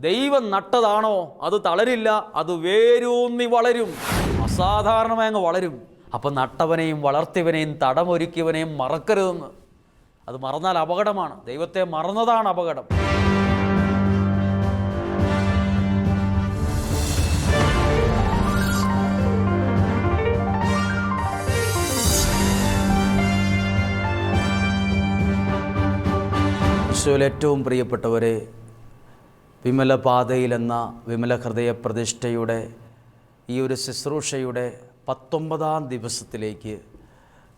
ദൈവം നട്ടതാണോ അത് തളരില്ല, അത് വേരൂന്നി വളരും, അസാധാരണമായി അങ്ങ് വളരും. അപ്പം നട്ടവനെയും വളർത്തിയവനെയും തടമൊരുക്കിയവനെയും മറക്കരുതെന്ന്. അത് മറന്നാൽ അപകടമാണ്. ദൈവത്തെ മറന്നതാണ് അപകടം. ഈശോയിൽ ഏറ്റവും പ്രിയപ്പെട്ടവരെ, വിമല പാതയിലെന്ന വിമല ഹൃദയ പ്രതിഷ്ഠയുടെ ഈ ഒരു ശുശ്രൂഷയുടെ 19ാം ദിവസത്തിലേക്ക്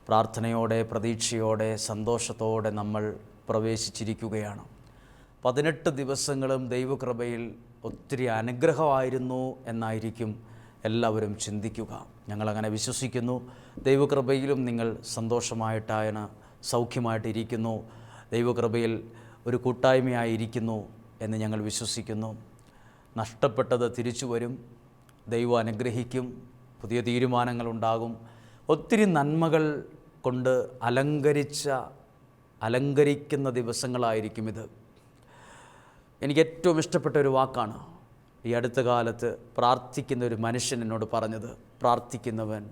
പ്രാർത്ഥനയോടെ, പ്രതീക്ഷയോടെ, സന്തോഷത്തോടെ നമ്മൾ പ്രവേശിച്ചിരിക്കുകയാണ്. 18 ദിവസങ്ങളും ദൈവകൃപയിൽ ഒത്തിരി അനുഗ്രഹമായിരുന്നു എന്നായിരിക്കും എല്ലാവരും ചിന്തിക്കുക. ഞങ്ങളങ്ങനെ വിശ്വസിക്കുന്നു. ദൈവകൃപയിലും നിങ്ങൾ സന്തോഷമായിട്ടാണ്, സൗഖ്യമായിട്ടിരിക്കുന്നു. ദൈവകൃപയിൽ ഒരു കൂട്ടായ്മയായിരിക്കുന്നു എന്ന് ഞങ്ങൾ വിശ്വസിക്കുന്നു. നഷ്ടപ്പെട്ടത് തിരിച്ചു വരും. ദൈവം അനുഗ്രഹിക്കും. പുതിയ തീരുമാനങ്ങളുണ്ടാകും. ഒത്തിരി നന്മകൾ കൊണ്ട് അലങ്കരിക്കുന്ന ദിവസങ്ങളായിരിക്കും ഇത്. എനിക്ക് ഏറ്റവും ഇഷ്ടപ്പെട്ട ഒരു വാക്കാണ് ഈ അടുത്ത കാലത്ത് പ്രാർത്ഥിക്കുന്ന ഒരു മനുഷ്യൻ എന്നോട് പറഞ്ഞത്. പ്രാർത്ഥിക്കുന്നവൻ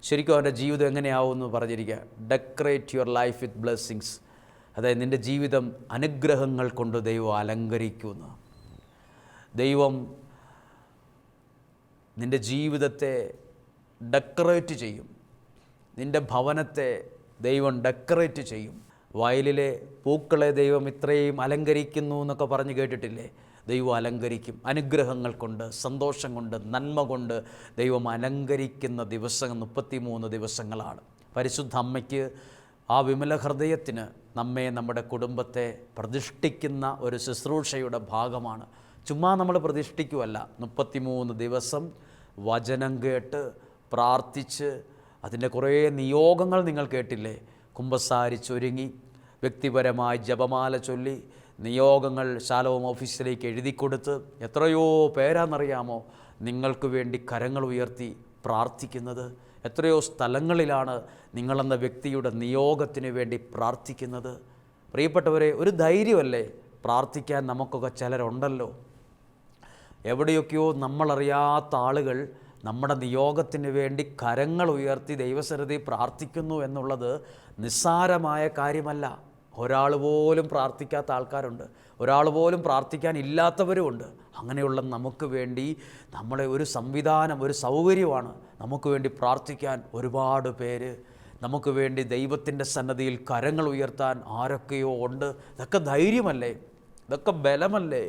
ശരിക്കും അവൻ്റെ ജീവിതം എങ്ങനെയാവുമെന്ന് പറഞ്ഞിരിക്കുക. Decorate your life with blessings. അതായത് നിൻ്റെ ജീവിതം അനുഗ്രഹങ്ങൾ കൊണ്ട് ദൈവം അലങ്കരിക്കുന്നു. ദൈവം നിൻ്റെ ജീവിതത്തെ ഡെക്കറേറ്റ് ചെയ്യും. നിൻ്റെ ഭവനത്തെ ദൈവം ഡെക്കറേറ്റ് ചെയ്യും. വയലിലെ പൂക്കളെ ദൈവം ഇത്രയും അലങ്കരിക്കുന്നു എന്നൊക്കെ പറഞ്ഞ് കേട്ടിട്ടില്ലേ? ദൈവം അലങ്കരിക്കും. അനുഗ്രഹങ്ങൾ കൊണ്ട്, സന്തോഷം കൊണ്ട്, നന്മ കൊണ്ട് ദൈവം അലങ്കരിക്കുന്ന ദിവസം 33 ദിവസങ്ങളാണ്. പരിശുദ്ധ അമ്മയ്ക്ക്, ആ വിമല ഹൃദയത്തിന് നമ്മെ, നമ്മുടെ കുടുംബത്തെ പ്രതിഷ്ഠിക്കുന്ന ഒരു ശുശ്രൂഷയുടെ ഭാഗമാണ്. ചുമ്മാ നമ്മൾ പ്രതിഷ്ഠിക്കുമല്ല. 33 ദിവസം വചനം കേട്ട് പ്രാർത്ഥിച്ച്, അതിൻ്റെ കുറേ നിയോഗങ്ങൾ നിങ്ങൾ കേട്ടില്ലേ? കുമ്പസാരിച്ചൊരുങ്ങി, വ്യക്തിപരമായി ജപമാല ചൊല്ലി, നിയോഗങ്ങൾ ശാലോം ഓഫീസിലേക്ക് എഴുതി കൊടുത്ത്, എത്രയോ പേരാണെന്നറിയാമോ നിങ്ങൾക്ക് വേണ്ടി കരങ്ങൾ ഉയർത്തി പ്രാർത്ഥിക്കുന്നത്? എത്രയോ സ്ഥലങ്ങളിലാണ് നിങ്ങളെന്ന വ്യക്തിയുടെ നിയോഗത്തിന് വേണ്ടി പ്രാർത്ഥിക്കുന്നത്. പ്രിയപ്പെട്ടവരെ, ഒരു ധൈര്യമല്ലേ പ്രാർത്ഥിക്കാൻ നമുക്കൊക്കെ ചിലരുണ്ടല്ലോ. എവിടെയൊക്കെയോ നമ്മളറിയാത്ത ആളുകൾ നമ്മുടെ നിയോഗത്തിന് വേണ്ടി കരങ്ങൾ ഉയർത്തി ദൈവസന്നിധിയിൽ പ്രാർത്ഥിക്കുന്നു എന്നുള്ളത് നിസ്സാരമായ കാര്യമല്ല. ഒരാൾ പോലും പ്രാർത്ഥിക്കാത്ത ആൾക്കാരുണ്ട്. ഒരാൾ പോലും പ്രാർത്ഥിക്കാൻ ഇല്ലാത്തവരുമുണ്ട്. അങ്ങനെയുള്ള നമുക്ക് വേണ്ടി നമ്മളെ ഒരു സംവിധാനം, ഒരു സൗകര്യമാണ് നമുക്ക് വേണ്ടി പ്രാർത്ഥിക്കാൻ ഒരുപാട് പേര്. നമുക്ക് വേണ്ടി ദൈവത്തിൻ്റെ സന്നദ്ധിയിൽ കരങ്ങൾ ഉയർത്താൻ ആരൊക്കെയോ ഉണ്ട്. ഇതൊക്കെ ധൈര്യമല്ലേ? ഇതൊക്കെ ബലമല്ലേ?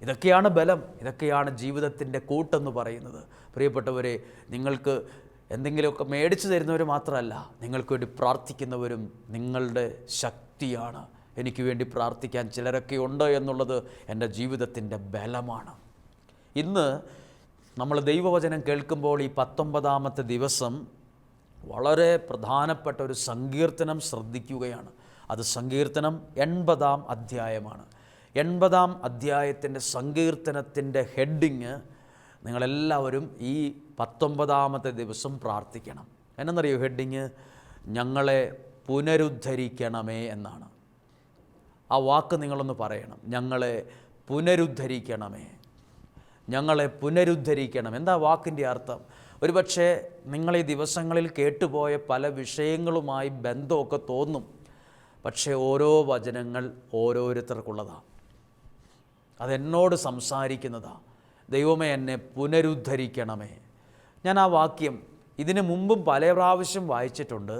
ഇതൊക്കെയാണ് ബലം. ഇതൊക്കെയാണ് ജീവിതത്തിൻ്റെ കൂട്ടെന്ന് പറയുന്നത്. പ്രിയപ്പെട്ടവരെ, നിങ്ങൾക്ക് എന്തെങ്കിലുമൊക്കെ മേടിച്ചു തരുന്നവർ മാത്രമല്ല, നിങ്ങൾക്ക് വേണ്ടി പ്രാർത്ഥിക്കുന്നവരും നിങ്ങളുടെ ശക്തിയാണ്. എനിക്ക് വേണ്ടി പ്രാർത്ഥിക്കാൻ ചിലരൊക്കെ ഉണ്ട് എന്നുള്ളത് എൻ്റെ ജീവിതത്തിൻ്റെ ബലമാണ്. ഇന്ന് നമ്മൾ ദൈവവചനം കേൾക്കുമ്പോൾ ഈ 19ാമത്തെ ദിവസം വളരെ പ്രധാനപ്പെട്ട ഒരു സങ്കീർത്തനം ശ്രദ്ധിക്കുകയാണ്. അത് സങ്കീർത്തനം 80ാം അധ്യായമാണ്. 80ാം അധ്യായത്തിൻ്റെ സങ്കീർത്തനത്തിൻ്റെ ഹെഡിങ് നിങ്ങളെല്ലാവരും ഈ 19ാമത്തെ ദിവസം പ്രാർത്ഥിക്കണം. എന്നറിയോ ഹെഡിങ്? ഞങ്ങളെ പുനരുദ്ധരിക്കണമേ എന്നാണ്. ആ വാക്ക് നിങ്ങളൊന്ന് പറയണം. ഞങ്ങളെ പുനരുദ്ധരിക്കണമേ, ഞങ്ങളെ പുനരുദ്ധരിക്കണം. എന്താ വാക്കിൻ്റെ അർത്ഥം? ഒരുപക്ഷെ നിങ്ങൾ ഈ ദിവസങ്ങളിൽ കേട്ടുപോയ പല വിഷയങ്ങളുമായി ബന്ധമൊക്കെ തോന്നും. പക്ഷേ ഓരോ വചനങ്ങൾ ഓരോരുത്തർക്കുള്ളതാണ്. അതെന്നോട് സംസാരിക്കുന്നതാണ്. ദൈവമേ, എന്നെ പുനരുദ്ധരിക്കണമേ. ഞാൻ ആ വാക്യം ഇതിനു മുമ്പും പല പ്രാവശ്യം വായിച്ചിട്ടുണ്ട്.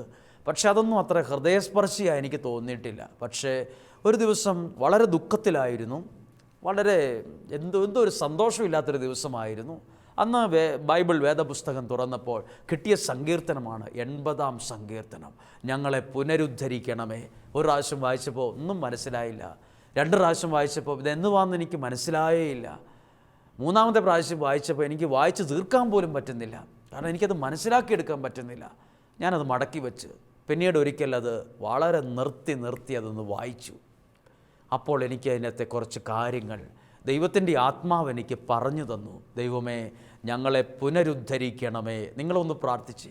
പക്ഷെ അതൊന്നും അത്ര ഹൃദയസ്പർശിയായി എനിക്ക് തോന്നിയിട്ടില്ല. പക്ഷേ ഒരു ദിവസം വളരെ ദുഃഖത്തിലായിരുന്നു. വളരെ എന്തോ ഒരു സന്തോഷമില്ലാത്തൊരു ദിവസമായിരുന്നു. അന്ന് ബൈബിൾ വേദപുസ്തകം തുറന്നപ്പോൾ കിട്ടിയ സങ്കീർത്തനമാണ് 80ാം സങ്കീർത്തനം. ഞങ്ങളെ പുനരുദ്ധരിക്കണമേ. ഒരു പ്രാവശ്യം വായിച്ചപ്പോൾ ഒന്നും മനസ്സിലായില്ല. 2 പ്രാവശ്യം വായിച്ചപ്പോൾ ഇതെന്നുവാന്ന് എനിക്ക് മനസ്സിലായേയില്ല. 3ാമത്തെ പ്രാവശ്യം വായിച്ചപ്പോൾ എനിക്ക് വായിച്ച് തീർക്കാൻ പോലും പറ്റുന്നില്ല. കാരണം എനിക്കത് മനസ്സിലാക്കിയെടുക്കാൻ പറ്റുന്നില്ല. ഞാനത് മടക്കി വെച്ച് പിന്നീട് ഒരിക്കൽ അത് വളരെ നിർത്തി അതൊന്ന് വായിച്ചു. അപ്പോൾ എനിക്ക് അതിനകത്തെ കുറച്ച് കാര്യങ്ങൾ ദൈവത്തിൻ്റെ ആത്മാവ് എനിക്ക് പറഞ്ഞു തന്നു. ദൈവമേ, ഞങ്ങളെ പുനരുദ്ധരിക്കണമേ. നിങ്ങളൊന്ന് പ്രാർത്ഥിച്ച്.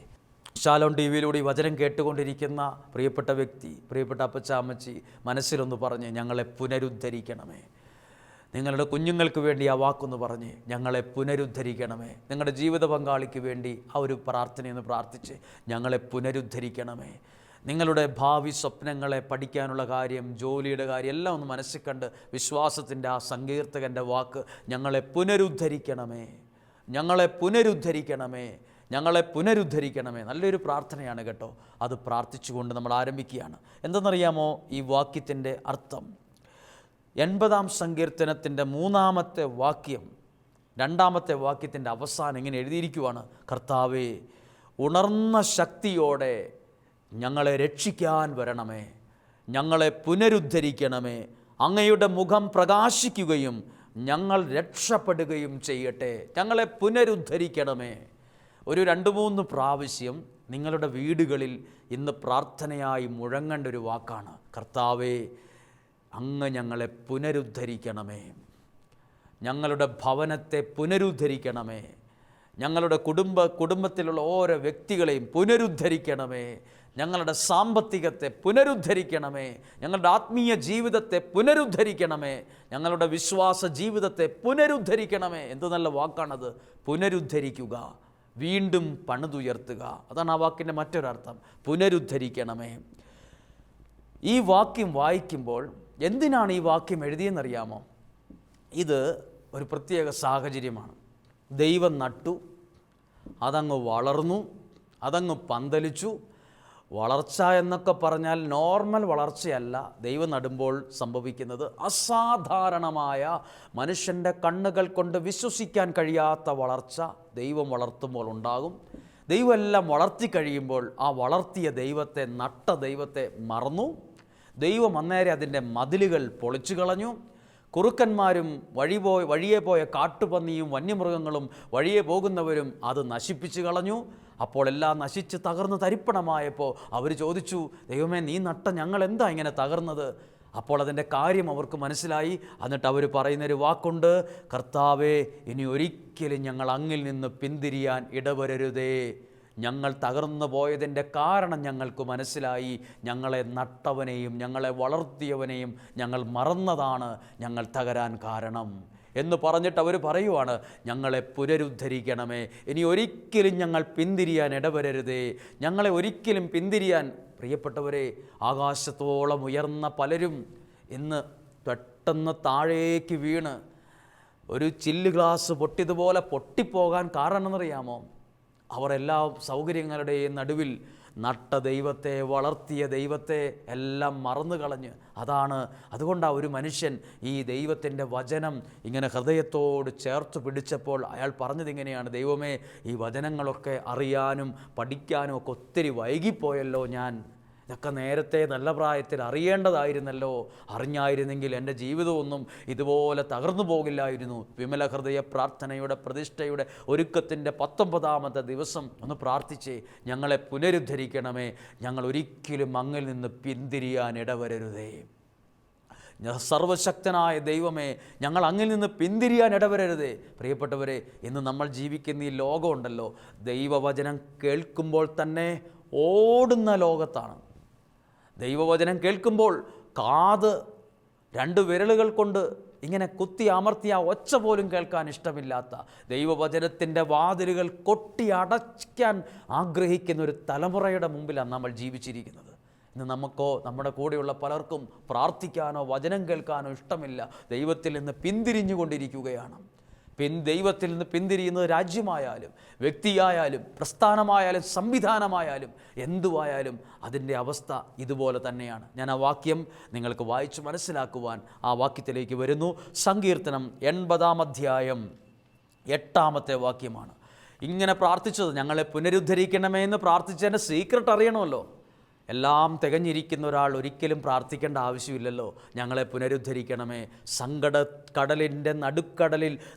ശാലോം ടി വിയിലൂടെ വചനം കേട്ടുകൊണ്ടിരിക്കുന്ന പ്രിയപ്പെട്ട വ്യക്തി, പ്രിയപ്പെട്ട അപ്പച്ച അമ്മച്ചി, മനസ്സിലൊന്ന് പറഞ്ഞ് ഞങ്ങളെ പുനരുദ്ധരിക്കണമേ. നിങ്ങളുടെ കുഞ്ഞുങ്ങൾക്ക് വേണ്ടി ആ വാക്കൊന്ന് പറഞ്ഞ് ഞങ്ങളെ പുനരുദ്ധരിക്കണമേ. നിങ്ങളുടെ ജീവിത പങ്കാളിക്ക് വേണ്ടി ആ ഒരു പ്രാർത്ഥനയൊന്ന് പ്രാർത്ഥിച്ച് ഞങ്ങളെ പുനരുദ്ധരിക്കണമേ. നിങ്ങളുടെ ഭാവി സ്വപ്നങ്ങളെ, പഠിക്കാനുള്ള കാര്യം, ജോലിയുടെ കാര്യം എല്ലാം ഒന്ന് മനസ്സിൽ കണ്ട് വിശ്വാസത്തിൻ്റെ ആ സങ്കീർത്തകൻ്റെ വാക്ക് ഞങ്ങളെ പുനരുദ്ധരിക്കണമേ, ഞങ്ങളെ പുനരുദ്ധരിക്കണമേ, ഞങ്ങളെ പുനരുദ്ധരിക്കണമേ. നല്ലൊരു പ്രാർത്ഥനയാണ് കേട്ടോ. അത് പ്രാർത്ഥിച്ചുകൊണ്ട് നമ്മൾ ആരംഭിക്കുകയാണ്. എന്തെന്നറിയാമോ ഈ വാക്യത്തിൻ്റെ അർത്ഥം? 80-ാം സങ്കീർത്തനത്തിൻ്റെ 3-ാമത്തെ വാക്യം, 2-ാമത്തെ വാക്യത്തിൻ്റെ അവസാനം ഇങ്ങനെ എഴുതിയിരിക്കുവാണ്: കർത്താവേ, ഉണർന്ന ശക്തിയോടെ ഞങ്ങളെ രക്ഷിക്കാൻ വരണമേ, ഞങ്ങളെ പുനരുദ്ധരിക്കണമേ, അങ്ങയുടെ മുഖം പ്രകാശിക്കുകയും ഞങ്ങൾ രക്ഷപ്പെടുകയും ചെയ്യട്ടെ. ഞങ്ങളെ പുനരുദ്ധരിക്കണമേ. ഒരു 2-3 പ്രാവശ്യം നിങ്ങളുടെ വീടുകളിൽ ഇന്ന് പ്രാർത്ഥനയായി മുഴങ്ങേണ്ട ഒരു വാക്കാണ്: കർത്താവേ, അങ്ങ് ഞങ്ങളെ പുനരുദ്ധരിക്കണമേ, ഞങ്ങളുടെ ഭവനത്തെ പുനരുദ്ധരിക്കണമേ, ഞങ്ങളുടെ കുടുംബത്തിലുള്ള ഓരോ വ്യക്തികളെയും പുനരുദ്ധരിക്കണമേ, ഞങ്ങളുടെ സാമ്പത്തികത്തെ പുനരുദ്ധരിക്കണമേ, ഞങ്ങളുടെ ആത്മീയ ജീവിതത്തെ പുനരുദ്ധരിക്കണമേ, ഞങ്ങളുടെ വിശ്വാസ ജീവിതത്തെ പുനരുദ്ധരിക്കണമേ. എന്ത് നല്ല വാക്കാണത്! പുനരുദ്ധരിക്കുക, വീണ്ടും പണിതുയർത്തുക. അതാണ് ആ വാക്കിൻ്റെ മറ്റൊരർത്ഥം, പുനരുദ്ധരിക്കണമേ. ഈ വാക്യം വായിക്കുമ്പോൾ എന്തിനാണ് ഈ വാക്യം എഴുതിയെന്നറിയാമോ? ഇത് ഒരു പ്രത്യേക സാഹചര്യമാണ്. ദൈവം നട്ടു, അതങ്ങ് വളർന്നു, അതങ്ങ് പന്തലിച്ചു. വളർച്ച എന്നൊക്കെ പറഞ്ഞാൽ നോർമൽ വളർച്ചയല്ല ദൈവം നടുമ്പോൾ സംഭവിക്കുന്നത്. അസാധാരണമായ, മനുഷ്യൻ്റെ കണ്ണുകൾ കൊണ്ട് വിശ്വസിക്കാൻ കഴിയാത്ത വളർച്ച ദൈവം വളർത്തുമ്പോൾ ഉണ്ടാകും. ദൈവം എല്ലാം വളർത്തി കഴിയുമ്പോൾ ആ വളർത്തിയ ദൈവത്തെ, നട്ട ദൈവത്തെ മറന്നു. ദൈവം അന്നേരം അതിൻ്റെ മതിലുകൾ പൊളിച്ചു കളഞ്ഞു. കുറുക്കന്മാരും വഴിയെ പോയ കാട്ടുപന്നിയും വന്യമൃഗങ്ങളും വഴിയെ പോകുന്നവരും അത് നശിപ്പിച്ചു കളഞ്ഞു. അപ്പോൾ എല്ലാം നശിച്ച് തകർന്ന് തരിപ്പണമായപ്പോൾ അവർ ചോദിച്ചു: ദൈവമേ, നീ നട്ട ഞങ്ങൾ എന്താ ഇങ്ങനെ തകർന്നത്? അപ്പോൾ അതിൻ്റെ കാര്യം അവർക്ക് മനസ്സിലായി. എന്നിട്ട് അവർ പറയുന്നൊരു വാക്കുണ്ട്: കർത്താവേ, ഇനി ഒരിക്കലും ഞങ്ങൾ അങ്ങിൽ നിന്ന് പിന്തിരിയാൻ ഇടവരരുതേ. ഞങ്ങൾ തകർന്നു പോയതിൻ്റെ കാരണം ഞങ്ങൾക്ക് മനസ്സിലായി. ഞങ്ങളെ നട്ടവനെയും ഞങ്ങളെ വളർത്തിയവനെയും ഞങ്ങൾ മറന്നതാണ് ഞങ്ങൾ തകരാൻ കാരണം എന്ന് പറഞ്ഞിട്ട് അവർ പറയുവാണ്: ഞങ്ങളെ പുനരുദ്ധരിക്കണമേ, ഇനി ഒരിക്കലും ഞങ്ങൾ പിന്തിരിയാൻ ഇടവരരുതേ, ഞങ്ങളെ ഒരിക്കലും പിന്തിരിയാൻ. പ്രിയപ്പെട്ടവരെ, ആകാശത്തോളം ഉയർന്ന പലരും ഇന്ന് പെട്ടെന്ന് താഴേക്ക് വീണ് ഒരു ചില്ല് ഗ്ലാസ് പൊട്ടിയതുപോലെ പൊട്ടിപ്പോകാൻ കാരണം എന്നറിയാമോ? അവർ എല്ലാ സൗകര്യങ്ങളുടെയും നടുവിൽ നട്ട ദൈവത്തെ, വളർത്തിയ ദൈവത്തെ എല്ലാം മറന്നു കളഞ്ഞ്. അതുകൊണ്ടാണ് ഒരു മനുഷ്യൻ ഈ ദൈവത്തിൻ്റെ വചനം ഇങ്ങനെ ഹൃദയത്തോട് ചേർത്ത് പിടിച്ചപ്പോൾ അയാൾ പറഞ്ഞതിങ്ങനെയാണ്: ദൈവമേ, ഈ വചനങ്ങളൊക്കെ അറിയാനും പഠിക്കാനും ഒക്കെ ഒത്തിരി വൈകിപ്പോയല്ലോ. ഇതൊക്കെ നേരത്തെ നല്ല പ്രായത്തിൽ അറിയേണ്ടതായിരുന്നല്ലോ. അറിഞ്ഞായിരുന്നെങ്കിൽ എൻ്റെ ജീവിതമൊന്നും ഇതുപോലെ തകർന്നു പോകില്ലായിരുന്നു. വിമല ഹൃദയ പ്രാർത്ഥനയുടെ പ്രതിഷ്ഠയുടെ ഒരുക്കത്തിൻ്റെ 19-ാമത്തെ ദിവസം ഒന്ന് പ്രാർത്ഥിച്ചേ: ഞങ്ങളെ പുനരുദ്ധരിക്കണമേ, ഞങ്ങൾ ഒരിക്കലും അങ്ങിൽ നിന്ന് പിന്തിരിയാൻ ഇടവരരുതേ. സർവശക്തനായ ദൈവമേ, ഞങ്ങൾ അങ്ങിൽ നിന്ന് പിന്തിരിയാൻ ഇടവരരുതേ. പ്രിയപ്പെട്ടവരെ, ഇന്ന് നമ്മൾ ജീവിക്കുന്ന ഈ ലോകമുണ്ടല്ലോ, ദൈവവചനം കേൾക്കുമ്പോൾ തന്നെ ഓടുന്ന ലോകത്താണ്. ദൈവവചനം കേൾക്കുമ്പോൾ കാത് 2 വിരലുകൾ കൊണ്ട് ഇങ്ങനെ കുത്തി അമർത്തിയ ഒച്ച പോലും കേൾക്കാൻ ഇഷ്ടമില്ലാത്ത, ദൈവവചനത്തിൻ്റെ വാതിലുകൾ കൊട്ടി അടയ്ക്കാൻ ആഗ്രഹിക്കുന്ന ഒരു തലമുറയുടെ മുമ്പിലാണ് നമ്മൾ ജീവിച്ചിരിക്കുന്നത്. ഇന്ന് നമുക്കോ നമ്മുടെ കൂടെയുള്ള പലർക്കും പ്രാർത്ഥിക്കാനോ വചനം കേൾക്കാനോ ഇഷ്ടമില്ല. ദൈവത്തിൽ നിന്ന് പിന്തിരിഞ്ഞുകൊണ്ടിരിക്കുകയാണ്. ദൈവത്തിൽ നിന്ന് പിന്തിരിയുന്നത് രാജ്യമായാലും വ്യക്തിയായാലും പ്രസ്ഥാനമായാലും സംവിധാനമായാലും എന്തുവായാലും അതിൻ്റെ അവസ്ഥ ഇതുപോലെ തന്നെയാണ്. ഞാൻ ആ വാക്യം നിങ്ങൾക്ക് വായിച്ച് മനസ്സിലാക്കുവാൻ ആ വാക്യത്തിലേക്ക് വരുന്നു. സങ്കീർത്തനം 80-ാം അധ്യായം 8-ാമത്തെ വാക്യമാണ്. ഇങ്ങനെ പ്രാർത്ഥിച്ചത്, ഞങ്ങളെ പുനരുദ്ധരിക്കണമേ എന്ന് പ്രാർത്ഥിച്ചതിൻ്റെ സീക്രട്ട് അറിയണമല്ലോ. എല്ലാം തികഞ്ഞിരിക്കുന്ന ഒരാൾ ഒരിക്കലും പ്രാർത്ഥിക്കേണ്ട ആവശ്യമില്ലല്ലോ. ഞങ്ങളെ പുനരുദ്ധരിക്കണമേ. കടലിൻ്റെ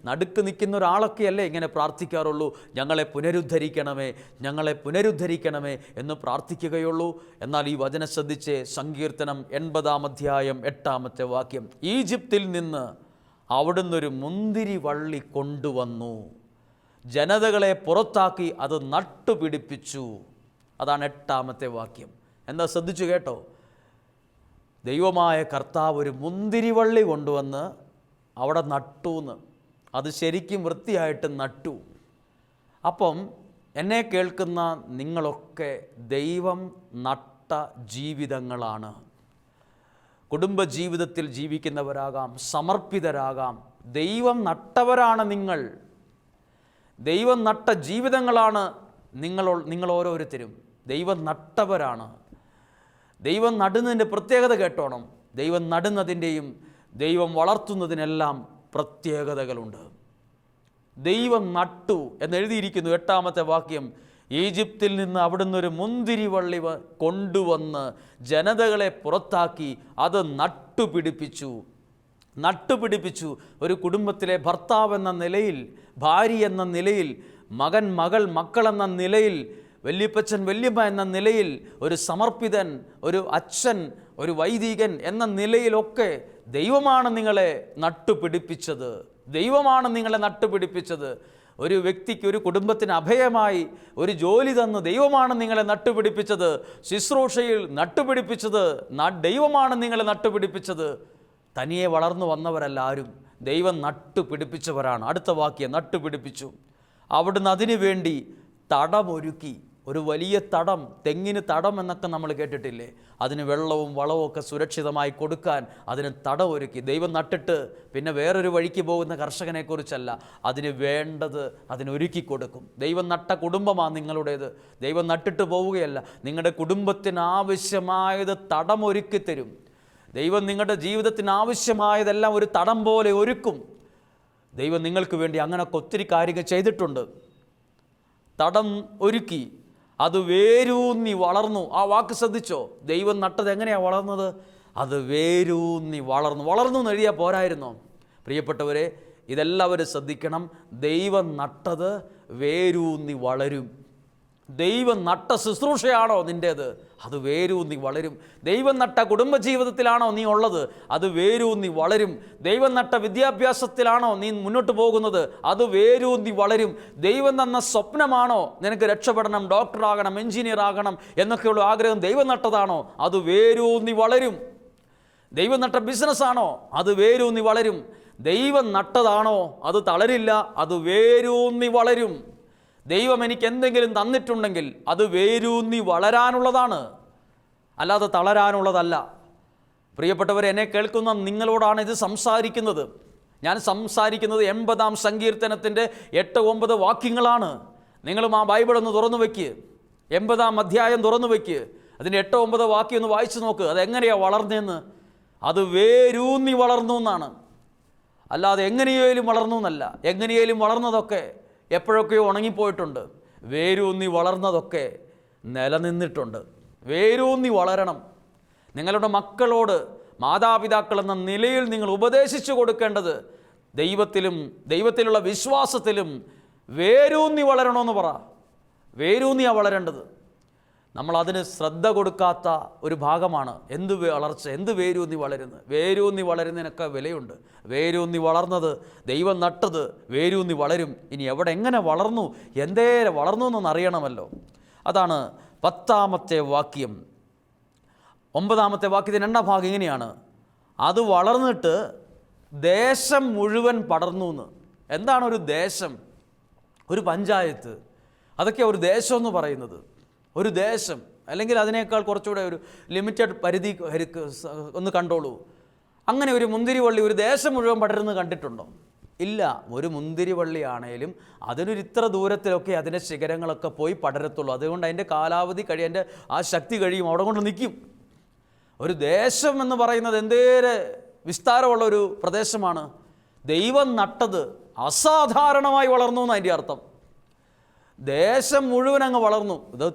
നടുക്ക് നിൽക്കുന്ന ഒരാളൊക്കെയല്ലേ ഇങ്ങനെ പ്രാർത്ഥിക്കാറുള്ളൂ. ഞങ്ങളെ പുനരുദ്ധരിക്കണമേ, ഞങ്ങളെ പുനരുദ്ധരിക്കണമേ എന്ന് പ്രാർത്ഥിക്കുകയുള്ളൂ. എന്നാൽ ഈ വചനം ശ്രദ്ധിച്ച്, സങ്കീർത്തനം 80-ാം അധ്യായം 8-ാമത്തെ വാക്യം: ഈജിപ്തിൽ നിന്ന് അവിടുന്നൊരു മുന്തിരി വള്ളി കൊണ്ടുവന്നു, ജനതകളെ പുറത്താക്കി അത് നട്ടുപിടിപ്പിച്ചു. അതാണ് 8-ാമത്തെ വാക്യം. എന്താ ശ്രദ്ധിച്ചു കേട്ടോ? ദൈവമായ കർത്താവ് ഒരു മുന്തിരിവള്ളി കൊണ്ടുവന്ന് അവിടെ നട്ടൂന്ന്. അത് ശരിക്കും വൃത്തിയായിട്ട് നട്ടു. അപ്പം എന്നെ കേൾക്കുന്ന നിങ്ങളൊക്കെ ദൈവം നട്ട ജീവിതങ്ങളാണ്. കുടുംബജീവിതത്തിൽ ജീവിക്കുന്നവരാകാം, സമർപ്പിതരാകാം. ദൈവം നട്ടവരാണ് നിങ്ങൾ. ദൈവം നട്ട ജീവിതങ്ങളാണ് നിങ്ങൾ ഓരോരുത്തരും. ദൈവം നട്ടവരാണ്. ദൈവം നടുന്നതിൻ്റെ പ്രത്യേകത കേട്ടോണം. ദൈവം നടുന്നതിൻ്റെയും ദൈവം വളർത്തുന്നതിനെല്ലാം പ്രത്യേകതകളുണ്ട്. ദൈവം നട്ടു എന്നെഴുതിയിരിക്കുന്നു. 8-ാമത്തെ വാക്യം, ഈജിപ്തിൽ നിന്ന് അവിടുന്ന് ഒരു മുന്തിരിവള്ളി കൊണ്ടുവന്ന് ജനതകളെ പുറത്താക്കി അത് നട്ടുപിടിപ്പിച്ചു. ഒരു കുടുംബത്തിലെ ഭർത്താവ് എന്ന നിലയിൽ, ഭാര്യ എന്ന നിലയിൽ, മകൻ മകൾ മക്കളെന്ന നിലയിൽ, വല്യപ്പച്ചൻ വല്യമ്മ എന്ന നിലയിൽ, ഒരു സമർപ്പിതൻ, ഒരു അച്ഛൻ, ഒരു വൈദികൻ എന്ന നിലയിലൊക്കെ ദൈവമാണ് നിങ്ങളെ നട്ടുപിടിപ്പിച്ചത്. ദൈവമാണ് നിങ്ങളെ നട്ടുപിടിപ്പിച്ചത്. ഒരു വ്യക്തിക്ക്, ഒരു കുടുംബത്തിന് അഭയമായി ഒരു ജോലി തന്ന് ദൈവമാണ് നിങ്ങളെ നട്ടുപിടിപ്പിച്ചത്. ശുശ്രൂഷയിൽ നട്ടുപിടിപ്പിച്ചത് ദൈവമാണ് നിങ്ങളെ നട്ടുപിടിപ്പിച്ചത്. തനിയെ വളർന്നു വന്നവരല്ല ആരും, ദൈവം നട്ടുപിടിപ്പിച്ചവരാണ്. അടുത്ത വാക്യം, നട്ടുപിടിപ്പിച്ചു. അവിടുന്ന് അതിനു വേണ്ടി തടമൊരുക്കി. ഒരു വലിയ തടം, തെങ്ങിന് തടം എന്നൊക്കെ നമ്മൾ കേട്ടിട്ടില്ലേ? അതിന് വെള്ളവും വളവും ഒക്കെ സുരക്ഷിതമായി കൊടുക്കാൻ അതിന് തടമൊരുക്കി. ദൈവം നട്ടിട്ട് പിന്നെ വേറൊരു വഴിക്ക് പോകുന്ന കർഷകനെക്കുറിച്ചല്ല, അതിന് വേണ്ടത് അതിനൊരുക്കി കൊടുക്കും. ദൈവം നട്ട കുടുംബമാണ് നിങ്ങളുടേത്. ദൈവം നട്ടിട്ട് പോവുകയല്ല, നിങ്ങളുടെ കുടുംബത്തിന് ആവശ്യമായത് തടമൊരുക്കി തരും. ദൈവം നിങ്ങളുടെ ജീവിതത്തിന് ആവശ്യമായതെല്ലാം ഒരു തടം പോലെ ഒരുക്കും. ദൈവം നിങ്ങൾക്ക് വേണ്ടി അങ്ങനെയൊക്കെ ഒത്തിരി കാര്യങ്ങൾ ചെയ്തിട്ടുണ്ട്. തടം ഒരുക്കി, അത് വേരൂന്നി വളർന്നു. ആ വാക്ക് ശ്രദ്ധിച്ചോ? ദൈവം നട്ടത് എങ്ങനെയാണ് വളർന്നത്? അത് വേരൂന്നി വളർന്നു എന്ന് എഴുതിയാൽ പോരായിരുന്നോ? പ്രിയപ്പെട്ടവരെ, ഇതെല്ലാവരും ശ്രദ്ധിക്കണം. ദൈവം നട്ടത് വേരൂന്നി വളരും. ദൈവം നട്ട ശുശ്രൂഷയാണോ നിൻ്റേത്? അത് വേരൂന്നി വളരും. ദൈവം നട്ട കുടുംബജീവിതത്തിലാണോ നീ ഉള്ളത്? അത് വേരൂന്നി വളരും. ദൈവം നട്ട വിദ്യാഭ്യാസത്തിലാണോ നീ മുന്നോട്ട് പോകുന്നത്? അത് വേരൂന്നി വളരും. ദൈവം തന്ന സ്വപ്നമാണോ നിനക്ക് രക്ഷപ്പെടണം, ഡോക്ടറാകണം, എഞ്ചിനീയർ ആകണം എന്നൊക്കെയുള്ള ആഗ്രഹം ദൈവം നട്ടതാണോ? അത് വേരൂന്നി വളരും. ദൈവം നട്ട ബിസിനസ്സാണോ? അത് വേരൂന്നി വളരും. ദൈവം നട്ടതാണോ? അത് തളരില്ല, അത് വേരൂന്നി വളരും. ദൈവം എനിക്ക് എന്തെങ്കിലും തന്നിട്ടുണ്ടെങ്കിൽ അത് വേരൂന്നി വളരാനുള്ളതാണ്, അല്ലാതെ തളരാനുള്ളതല്ല. പ്രിയപ്പെട്ടവരെ, എന്നെ കേൾക്കുന്ന നിങ്ങളോടാണ് ഇത് സംസാരിക്കുന്നത്. ഞാൻ സംസാരിക്കുന്നത് 80-ാം സങ്കീർത്തനത്തിൻ്റെ 8-9 വാക്യങ്ങളാണ്. നിങ്ങളും ആ ബൈബിൾ ഒന്ന് തുറന്നു വയ്ക്ക്. 80-ാം അധ്യായം തുറന്നു വയ്ക്ക്. അതിൻ്റെ 8-9 വാക്യം ഒന്ന് വായിച്ചു നോക്ക്. അതെങ്ങനെയാണ് വളർന്നതെന്ന്. അത് വേരൂന്നി വളർന്നു എന്നാണ്, അല്ലാതെ എങ്ങനെയേലും വളർന്നു എന്നല്ല. എങ്ങനെയേലും വളർന്നതൊക്കെ എപ്പോഴൊക്കെയോ ഉണങ്ങിപ്പോയിട്ടുണ്ട്. വേരൂന്നി വളർന്നതൊക്കെ നിലനിന്നിട്ടുണ്ട്. വേരൂന്നി വളരണം. നിങ്ങളുടെ മക്കളോട് മാതാപിതാക്കൾ എന്ന നിലയിൽ നിങ്ങൾ ഉപദേശിച്ചു കൊടുക്കേണ്ടത് ദൈവത്തിലുള്ള വിശ്വാസത്തിലും വേരൂന്നി വളരണമെന്ന് പറ. വേരൂന്നിയാണ് വളരേണ്ടത്. നമ്മളതിന് ശ്രദ്ധ കൊടുക്കാത്ത ഒരു ഭാഗമാണ് എന്ത് വളർച്ച, എന്ത് വേരൂന്നി വളരുന്നത്. വേരൂന്നി വളരുന്നതിനൊക്കെ വിലയുണ്ട്. വേരൂന്നി വളർന്നത്, ദൈവം നട്ടത് വേരൂന്നി വളരും. ഇനി എങ്ങനെ വളർന്നു, എന്തേരെ വളർന്നു എന്നൊന്ന് അറിയണമല്ലോ. അതാണ് 10-ാമത്തെ വാക്യം. 9-ാമത്തെ വാക്യത്തിൻ്റെ 2-ാം ഭാഗം ഇങ്ങനെയാണ്, അത് വളർന്നിട്ട് ദേശം മുഴുവൻ പടർന്നു എന്ന്. എന്താണ് ഒരു ദേശം? ഒരു പഞ്ചായത്ത്, അതൊക്കെ ഒരു ദേശം എന്ന് പറയുന്നത്. ഒരു ദേശം, അല്ലെങ്കിൽ അതിനേക്കാൾ കുറച്ചുകൂടെ ഒരു ലിമിറ്റഡ് പരിധി ഒന്ന് കണ്ടോളൂ. അങ്ങനെ ഒരു മുന്തിരിവള്ളി ഒരു ദേശം മുഴുവൻ പടരുന്നത് കണ്ടിട്ടുണ്ടോ? ഇല്ല. ഒരു മുന്തിരിവള്ളിയാണേലും അതിനൊരു ഇത്ര ദൂരത്തിലൊക്കെ അതിൻ്റെ ശിഖരങ്ങളൊക്കെ പോയി പടരത്തുള്ളൂ. അതുകൊണ്ട് അതിൻ്റെ കാലാവധി അതിൻ്റെ ആ ശക്തി കഴിയും, അവിടെ കൊണ്ട് നിൽക്കും. ഒരു ദേശം എന്ന് പറയുന്നത് എന്തേരെ വിസ്താരമുള്ള ഒരു പ്രദേശമാണ്. ദൈവം നട്ടത് അസാധാരണമായി വളർന്നു എന്ന് അതിൻ്റെ അർത്ഥം. ദേശം മുഴുവൻ അങ്ങ് വളർന്നു. ഇത്